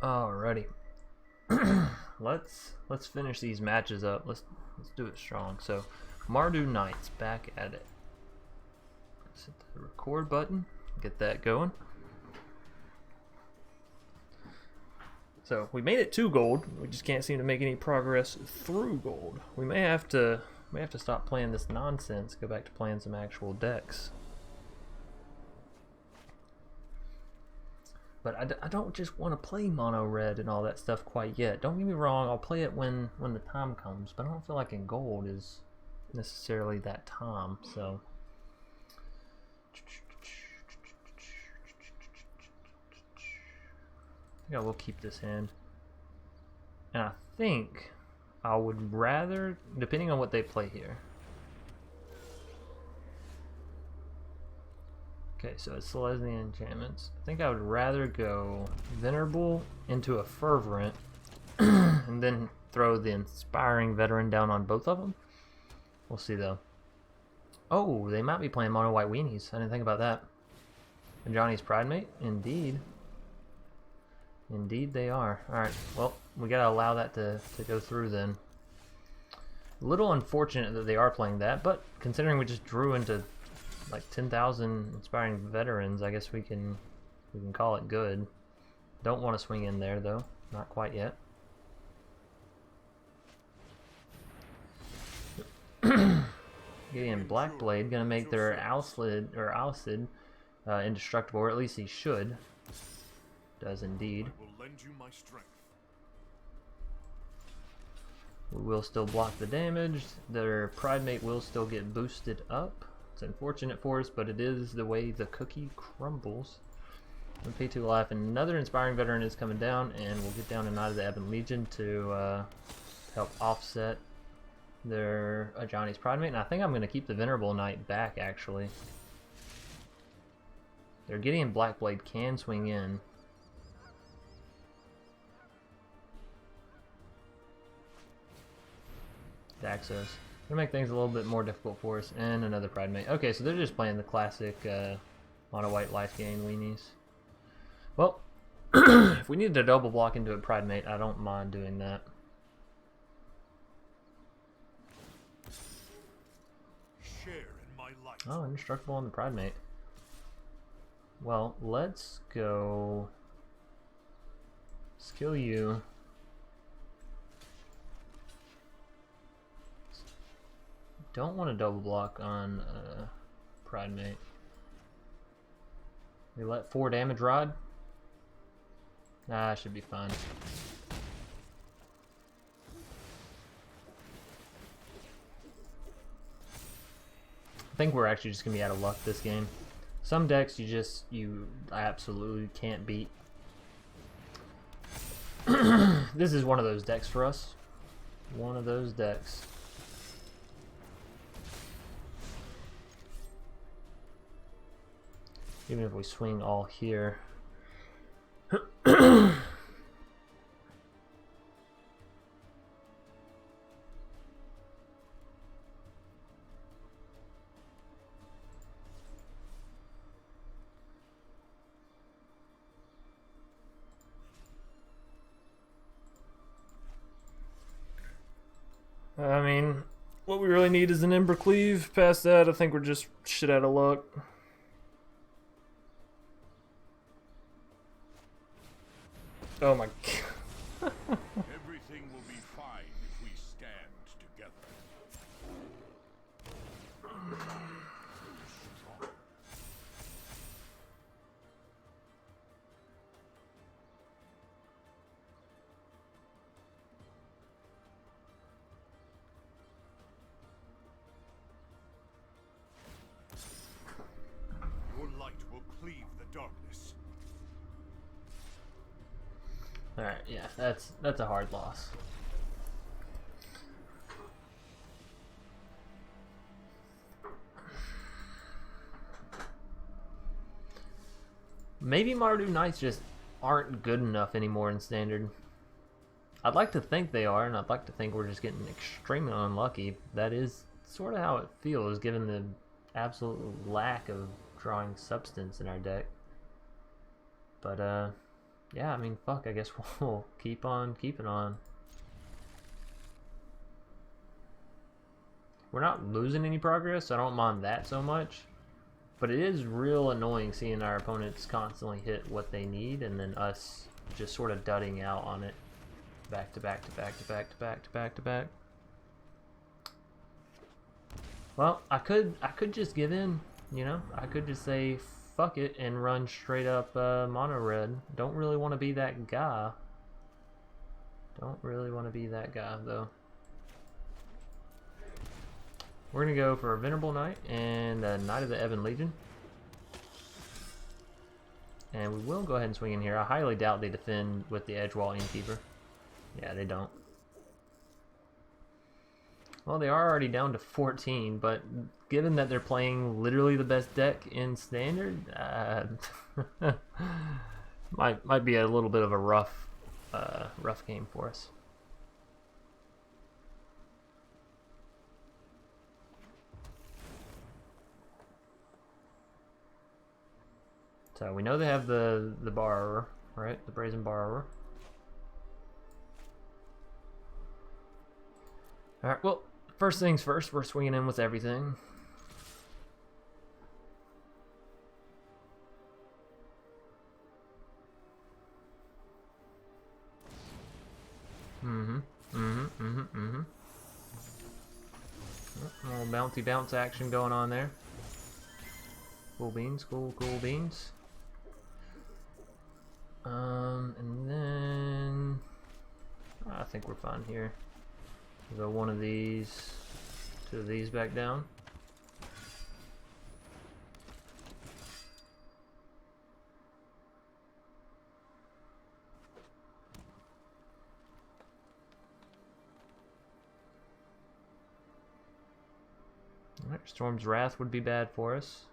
Alrighty. let's finish these matches up. Let's do it strong. So Mardu Knights back at it. Let's hit the record button. Get that going. So we made it to gold. We just can't seem to make any progress through gold. We may have to stop playing this nonsense. Go back to playing some actual decks. But I don't just want to play mono red and all that stuff quite yet. Don't get me wrong. I'll play it when the time comes. But I don't feel like in gold is necessarily that time. So. Yeah, we'll keep this hand. And I think I would rather, depending on what they play here. Okay, so it's Celestial enchantments. I think I would rather go Venerable into a Fervent and then throw the Inspiring Veteran down on both of them. We'll see though. Oh, they might be playing mono white weenies. I didn't think about that. And Johnny's Pridemate? Indeed. Indeed they are. Alright, well, we gotta allow that to go through then. A little unfortunate that they are playing that, but considering we just drew into like 10,000 Inspiring Veterans, I guess we can call it good. Don't want to swing in there though. Not quite yet. Getting Blackblade, gonna make their Alcid indestructible, or at least he should. Does indeed. I will lend you my strength. We will still block the damage. Their Pridemate will still get boosted up. It's unfortunate for us, but it is the way the cookie crumbles. And pay 2 life. Another Inspiring Veteran is coming down, and we'll get down to Knight of the Ebon Legion to help offset their Johnny's Pridemate. And I think I'm going to keep the Venerable Knight back, actually. Their Gideon Blackblade can swing in. Daxos. Gonna make things a little bit more difficult for us, and another Pridemate. Okay, so they're just playing the classic mono white life gain weenies. Well, if we needed to double block into a Pridemate, I don't mind doing that. Share in my light. Oh, indestructible on the Pridemate. Well, let's go. Skill you. Don't want to double block on Pridemate. We let 4 damage rod. Nah, should be fine. I think we're actually just gonna be out of luck this game. Some decks you absolutely can't beat. This is one of those decks for us. One of those decks. Even if we swing all here. I mean, what we really need is an Ember Cleave. Past that, I think we're just shit out of luck. Oh my god. Everything will be fine if we stand together. Your light will cleave the darkness. Alright, yeah, that's a hard loss. Maybe Mardu Knights just aren't good enough anymore in Standard. I'd like to think they are, and I'd like to think we're just getting extremely unlucky. That is sort of how it feels, given the absolute lack of drawing substance in our deck. But, yeah, I mean, fuck, I guess we'll keep on keeping on. We're not losing any progress, so I don't mind that so much. But it is real annoying seeing our opponents constantly hit what they need and then us just sort of dudding out on it. Back to back to back to back to back to back to back. Well, I could just give in, you know? I could just say fuck it and run straight up mono red. Don't really want to be that guy. Don't really want to be that guy though. We're going to go for a Venerable Knight and a Knight of the Ebon Legion. And we will go ahead and swing in here. I highly doubt they defend with the Edgewall Innkeeper. Yeah, they don't. Well, they are already down to 14, but given that they're playing literally the best deck in Standard, might be a little bit of a rough game for us. So we know they have the Borrower, right? The Brazen Borrower. Alright, well, first things first, we're swinging in with everything. A little bouncy bounce action going on there. Cool beans, cool beans. And then I think we're fine here. We'll go one of these, two of these back down. Alright, Storm's Wrath would be bad for us.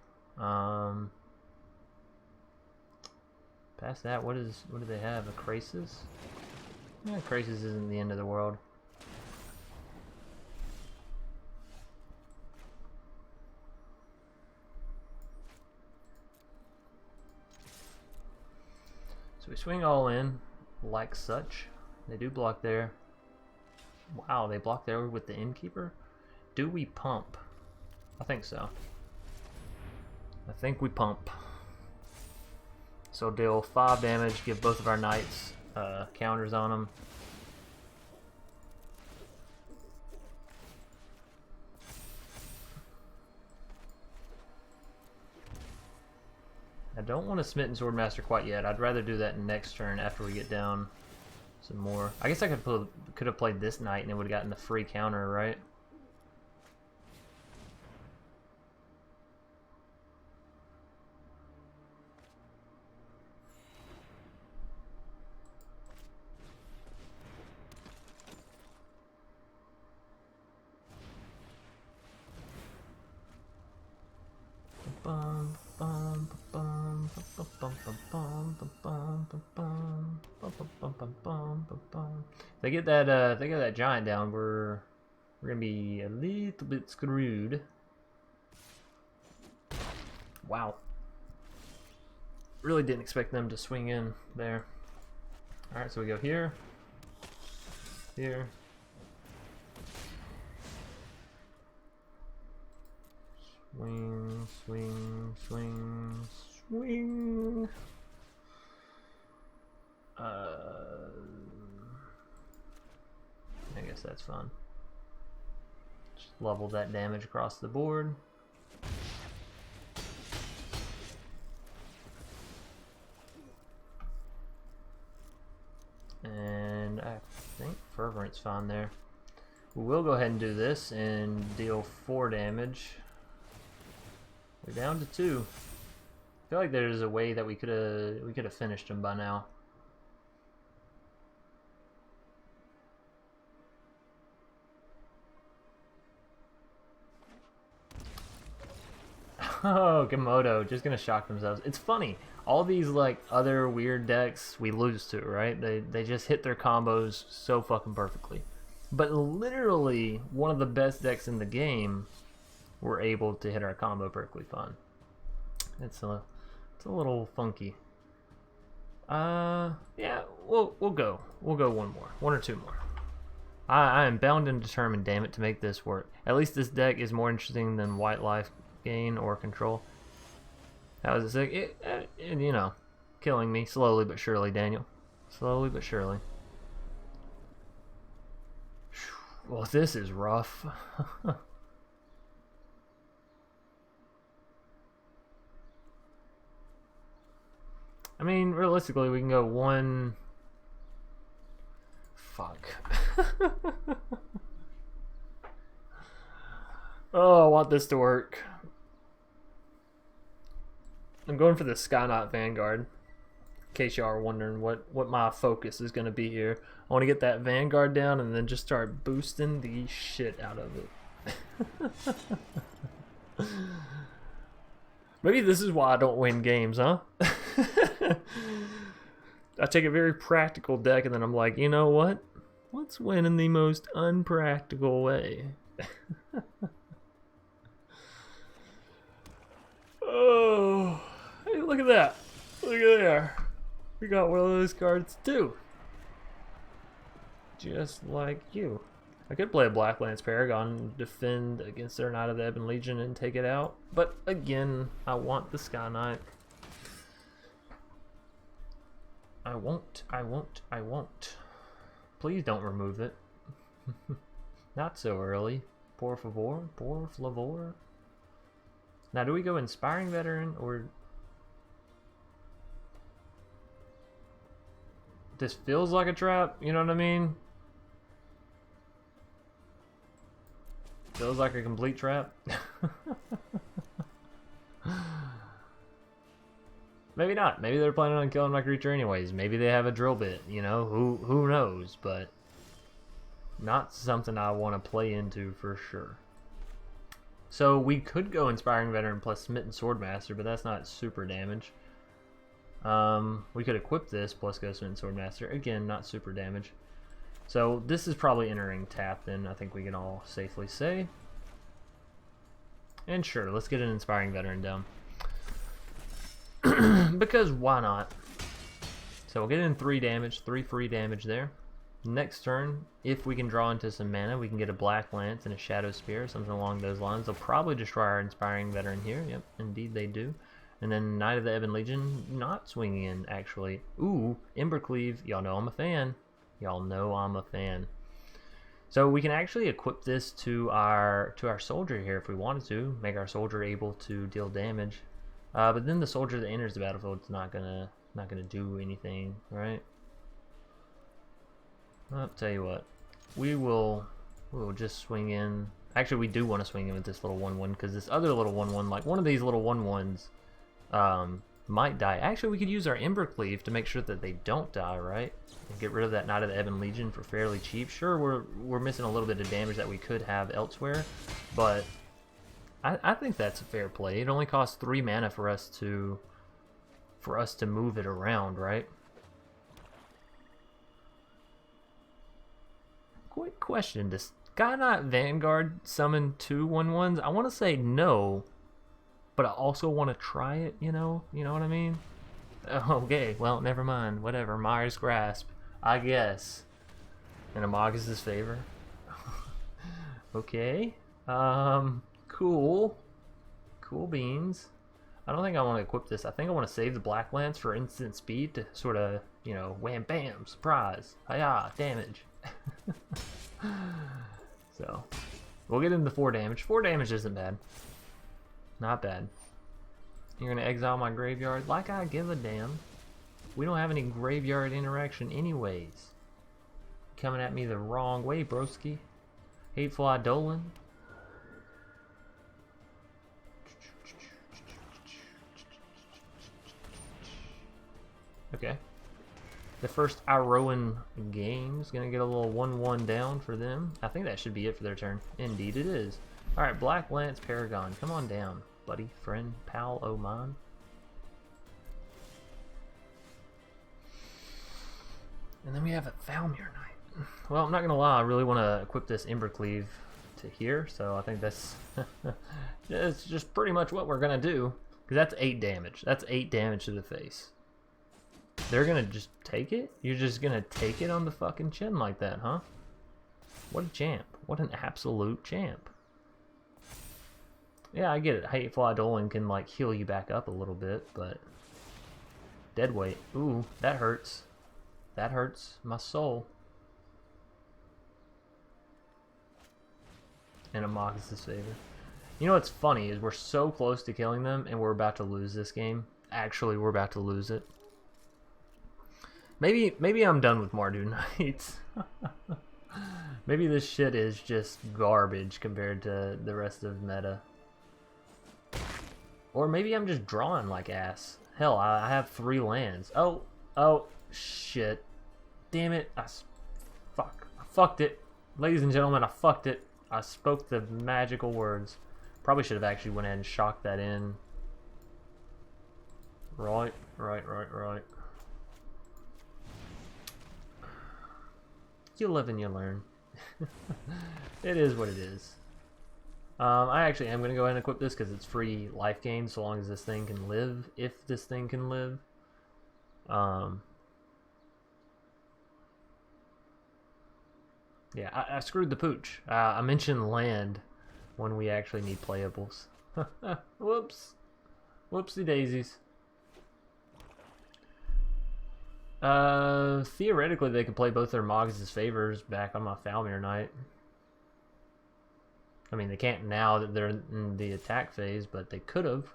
Past that, what do they have? A Krasis? Yeah, Krasis isn't the end of the world. So we swing all in, like such. They do block there. Wow, they block there with the Innkeeper? Do we pump? I think so. I think we pump. So deal 5 damage, give both of our knights counters on them. I don't want to Smitten Swordmaster quite yet. I'd rather do that next turn after we get down some more. I guess I could have played this knight and it would have gotten the free counter, right? They get that giant down, we're gonna be a little bit screwed. Wow. Really didn't expect them to swing in there. Alright, so we go here. Here. Swing, swing, swing, swing. I guess that's fun. Just level that damage across the board. And I think Fervent's fine there. We will go ahead and do this and deal 4 damage. We're down to 2. I feel like there's a way that we could have finished him by now. Oh, Komodo, just gonna shock themselves. It's funny. All these like other weird decks we lose to, right? They just hit their combos so fucking perfectly. But literally one of the best decks in the game were able to hit our combo perfectly fine. It's a little funky. Yeah, we'll go one more, one or two more. I am bound and determined, damn it, to make this work. At least this deck is more interesting than white life gain or control. That was a sick, you know, killing me slowly but surely, Daniel. Slowly but surely. Well, this is rough. I mean, realistically, we can go one... Fuck. Oh, I want this to work. I'm going for the Sky Knight Vanguard. In case y'all are wondering what my focus is going to be here. I want to get that Vanguard down and then just start boosting the shit out of it. Maybe this is why I don't win games, huh? I take a very practical deck and then I'm like, you know what? Let's win in the most unpractical way. Oh, hey, look at that. Look at there. We got one of those cards too. Just like you. I could play a Black Lance Paragon, defend against their Knight of the Ebon Legion and take it out. But again, I want the Sky Knight. I won't. Please don't remove it. Not so early. Por favor. Por flavor. Now, do we go Inspiring Veteran or... This feels like a trap, you know what I mean? Feels like a complete trap. Maybe not. Maybe they're planning on killing my creature anyways. Maybe they have a drill bit, you know? Who knows? But not something I want to play into for sure. So we could go Inspiring Veteran plus Smitten Swordmaster, but that's not super damage. We could equip this plus go Smitten Swordmaster. Again, not super damage. So this is probably entering tap then, I think we can all safely say. And sure, let's get an Inspiring Veteran down. Because why not? So we'll get in 3 damage, 3 free damage there. Next turn, if we can draw into some mana, we can get a Black Lance and a Shadow Spear, something along those lines. They'll probably destroy our Inspiring Veteran here. Yep, indeed they do. And then Knight of the Ebon Legion not swinging in, actually. Ooh, Embercleave. Y'all know I'm a fan. Y'all know I'm a fan. So we can actually equip this to our soldier here if we wanted to. Make our soldier able to deal damage. But then the soldier that enters the battlefield is not gonna do anything, right? I'll tell you what. We'll just swing in. Actually, we do want to swing in with this little 1/1 because this other little 1/1, like one of these little 1/1s, might die. Actually, we could use our Embercleave to make sure that they don't die, right? And get rid of that Knight of the Ebon Legion for fairly cheap. Sure, we're missing a little bit of damage that we could have elsewhere, but I think that's a fair play. It only costs 3 mana for us to move it around, right? Quick question: does Sky Knight Vanguard summon 2 1/1s? I want to say no, but I also want to try it. You know what I mean? Okay, well, never mind. Whatever. Myers Grasp, I guess. In Amagus' favor. Okay. Cool. Cool beans. I don't think I want to equip this. I think I want to save the Black Lance for instant speed to sort of, you know, wham bam, surprise, hiya, damage. So, we'll get into 4 damage. 4 damage isn't bad. Not bad. You're going to exile my graveyard? Like I give a damn. We don't have any graveyard interaction anyways. Coming at me the wrong way, broski. Hateful Eidolon. Okay. The first Iroan game's gonna get a little 1/1 down for them. I think that should be it for their turn. Indeed it is. Alright, Black Lance Paragon. Come on down, buddy, friend, pal, oh mine. And then we have a Thalmir Knight. Well, I'm not gonna lie, I really want to equip this Embercleave to here, so I think that's it's just pretty much what we're gonna do. Because that's 8 damage. That's 8 damage to the face. They're gonna just take it? You're just gonna take it on the fucking chin like that, huh? What a champ. What an absolute champ. Yeah, I get it. Hateful Eidolon can, like, heal you back up a little bit, but... Dead weight. Ooh, that hurts. That hurts my soul. And a Mox's favor. You know what's funny is we're so close to killing them, and we're about to lose this game. Actually, we're about to lose it. Maybe I'm done with Mardu Knights. Maybe this shit is just garbage compared to the rest of meta. Or maybe I'm just drawing like ass. Hell, I have 3 lands. Oh, shit. Damn it. Fuck. I fucked it. Ladies and gentlemen, I fucked it. I spoke the magical words. Probably should have actually went ahead and shocked that in. Right. You live and you learn. It is what it is. I actually am going to go ahead and equip this because it's free life gain so long as this thing can live, if this thing can live. Yeah, I screwed the pooch. I mentioned land when we actually need playables. Whoops. Whoopsie daisies. Theoretically they could play both their Mogs' favors back on my Falmir Knight. I mean, they can't now that they're in the attack phase, but they could have.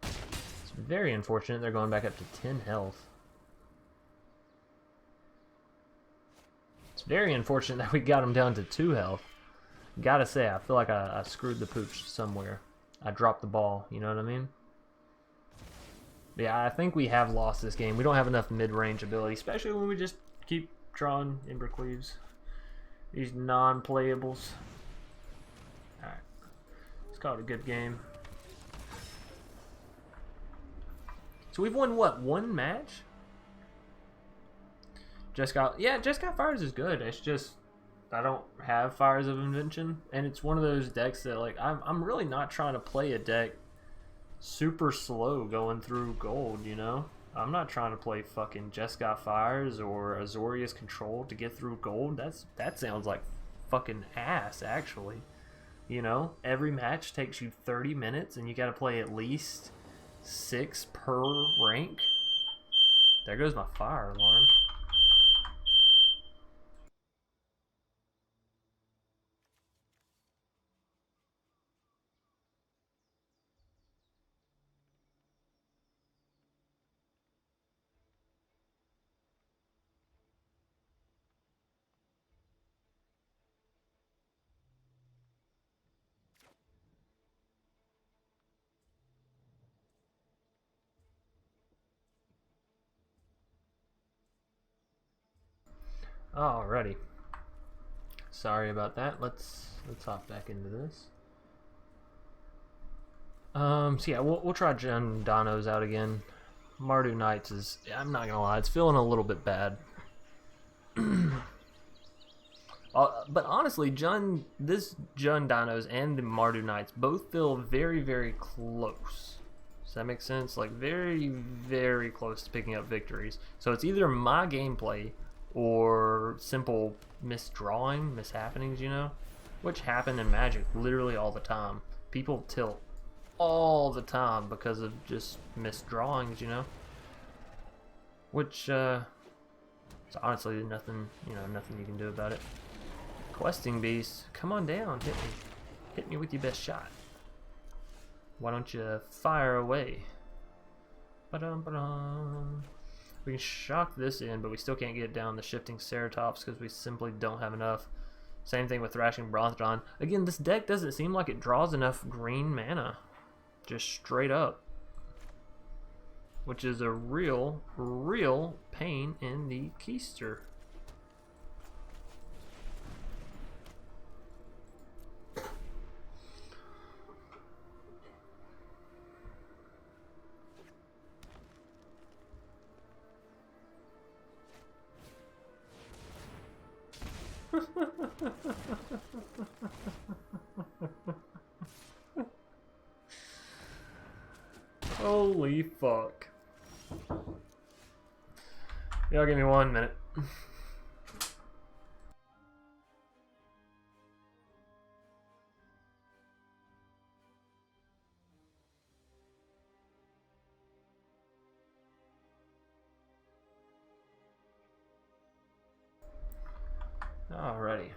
It's very unfortunate they're going back up to 10 health. It's very unfortunate that we got them down to 2 health. Gotta say, I feel like I screwed the pooch somewhere. I dropped the ball, you know what I mean? Yeah, I think we have lost this game. We don't have enough mid-range ability, especially when we just keep drawing Embercleaves. These non-playables. Alright. Let's call it a good game. So we've won, what, 1 match? Jeskai Fires is good. It's just, I don't have Fires of Invention. And it's one of those decks that, like, I'm really not trying to play a deck super slow going through gold, you know? I'm not trying to play fucking Jeskai Fires or Azorius Control to get through gold. That sounds like fucking ass, actually. You know, every match takes you 30 minutes and you gotta play at least 6 per rank. There goes my fire alarm. Alrighty. Sorry about that. Let's hop back into this. So yeah, we'll try Dinos out again. Mardu Knights is, I'm not gonna lie, it's feeling a little bit bad. But honestly, this Jund Dinos and the Mardu Knights both feel very, very close. Does that make sense? Like, very, very close to picking up victories. So it's either my gameplay or simple misdrawing, mishappenings, you know? Which happen in Magic literally all the time. People tilt all the time because of just misdrawings, you know? Which, it's honestly nothing, nothing you can do about it. Questing Beast, come on down, hit me. Hit me with your best shot. Why don't you fire away? Ba-dum, ba-dum. We can shock this in, but we still can't get down the Shifting Ceratops because we simply don't have enough. Same thing with Thrashing Bronzodon. Again, this deck doesn't seem like it draws enough green mana. Just straight up. Which is a real, real pain in the keister. Holy fuck. Y'all give me 1 minute. Alrighty.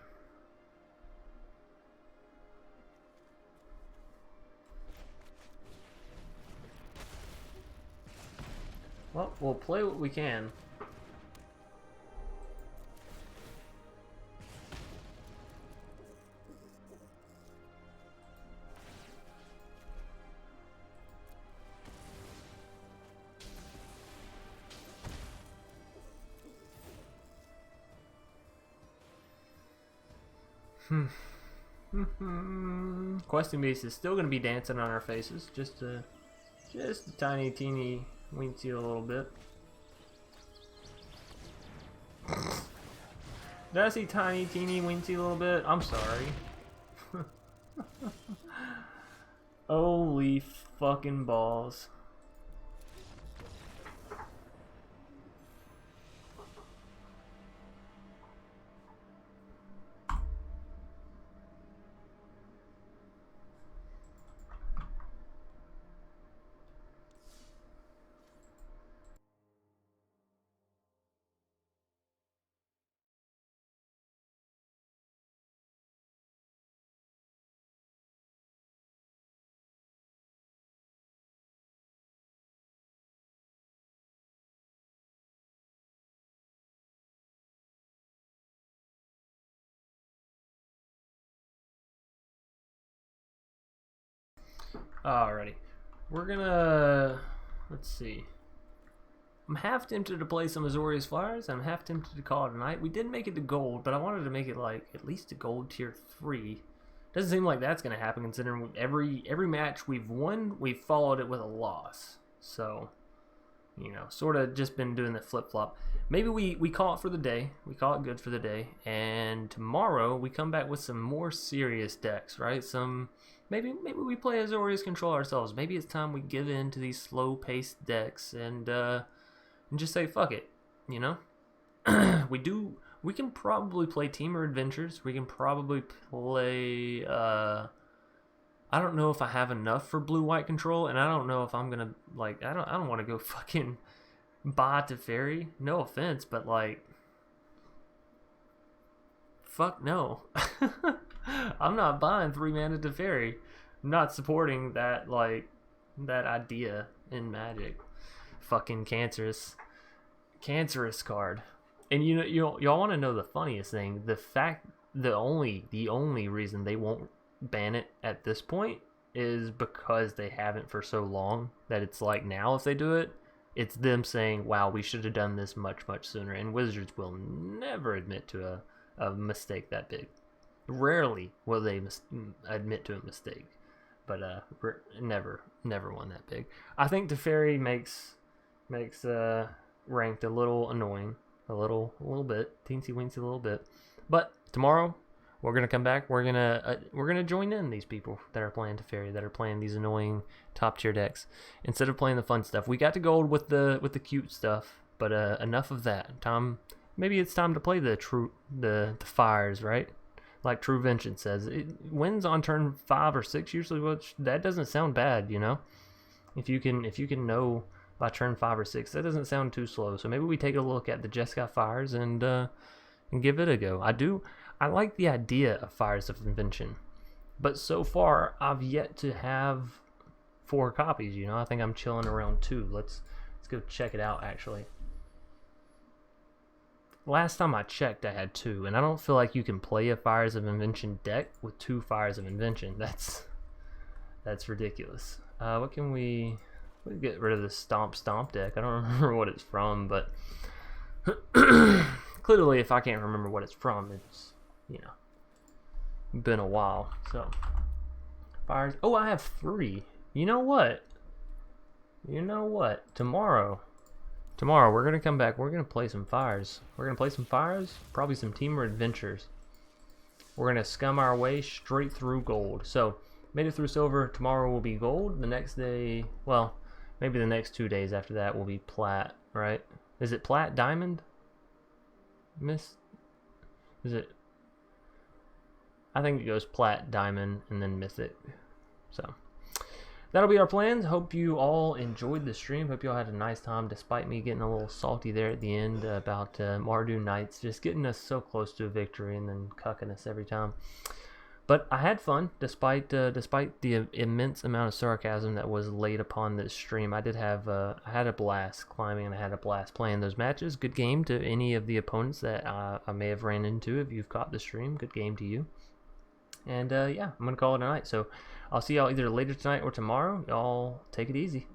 Well, we'll play what we can. Questing Beast is still going to be dancing on our faces, just a tiny, teeny, weensy a little bit. Did I see tiny, teeny, weensy a little bit? I'm sorry. Holy fucking balls. Alrighty. We're gonna... Let's see. I'm half tempted to play some Azorius Flyers. I'm half tempted to call it a night. We did make it to gold, but I wanted to make it like at least to gold tier 3. Doesn't seem like that's gonna happen considering every match we've won, we've followed it with a loss. So, you know, sort of just been doing the flip-flop. Maybe we call it for the day. We call it good for the day. And tomorrow we come back with some more serious decks, right? Maybe we play Azorius Control ourselves. Maybe it's time we give in to these slow-paced decks and just say fuck it, you know. We can probably play Teamer Adventures. We can probably play. I don't know if I have enough for blue-white control, and I don't know if I'm gonna like. I don't want to go fucking buy Teferi. No offense, but like, fuck no. I'm not buying 3-mana Teferi. I'm not supporting that that idea in Magic. Fucking cancerous card. And y'all want to know the funniest thing? The only reason they won't ban it at this point is because they haven't for so long that it's like now if they do it, it's them saying, "Wow, we should have done this much sooner." And Wizards will never admit to a mistake that big. Rarely will they admit to a mistake, but never one that big. I think Teferi makes ranked a little annoying, a little bit, teensy weensy a little bit. But tomorrow we're gonna come back. We're gonna join in these people that are playing Teferi, that are playing these annoying top tier decks instead of playing the fun stuff. We got to gold with the cute stuff, but enough of that. Maybe it's time to play the fires, right? Like True Vengeance says, it wins on turn 5 or 6 usually, which that doesn't sound bad, you know. If you can know by turn 5 or 6, that doesn't sound too slow. So maybe we take a look at the Jeskai Fires and give it a go. I like the idea of Fires of Invention, but so far I've yet to have 4 copies. You know, I think I'm chilling around 2. Let's go check it out actually. Last time I checked, I had 2, and I don't feel like you can play a Fires of Invention deck with 2 Fires of Invention. That's ridiculous. What can we get rid of the Stomp deck? I don't remember what it's from, but clearly, if I can't remember what it's from, it's, you know, been a while. So Fires. Oh, I have 3. You know what? Tomorrow we're gonna come back. We're gonna play some Fires. Probably some Teamer Adventures. We're gonna scum our way straight through gold. So made it through silver. Tomorrow will be gold. The next day, well, Maybe the next 2 days after that will be plat, right? Is it plat diamond? Miss? Is it? I think it goes plat, diamond, and then mythic. So that'll be our plans. Hope you all enjoyed the stream. Hope you all had a nice time, despite me getting a little salty there at the end about Mardu Knights just getting us so close to a victory and then cucking us every time. But I had fun, despite the immense amount of sarcasm that was laid upon this stream. I had a blast climbing, and I had a blast playing those matches. Good game to any of the opponents that I may have ran into. If you've caught the stream, good game to you. And yeah, I'm gonna call it a night. So I'll see y'all either later tonight or tomorrow. Y'all take it easy.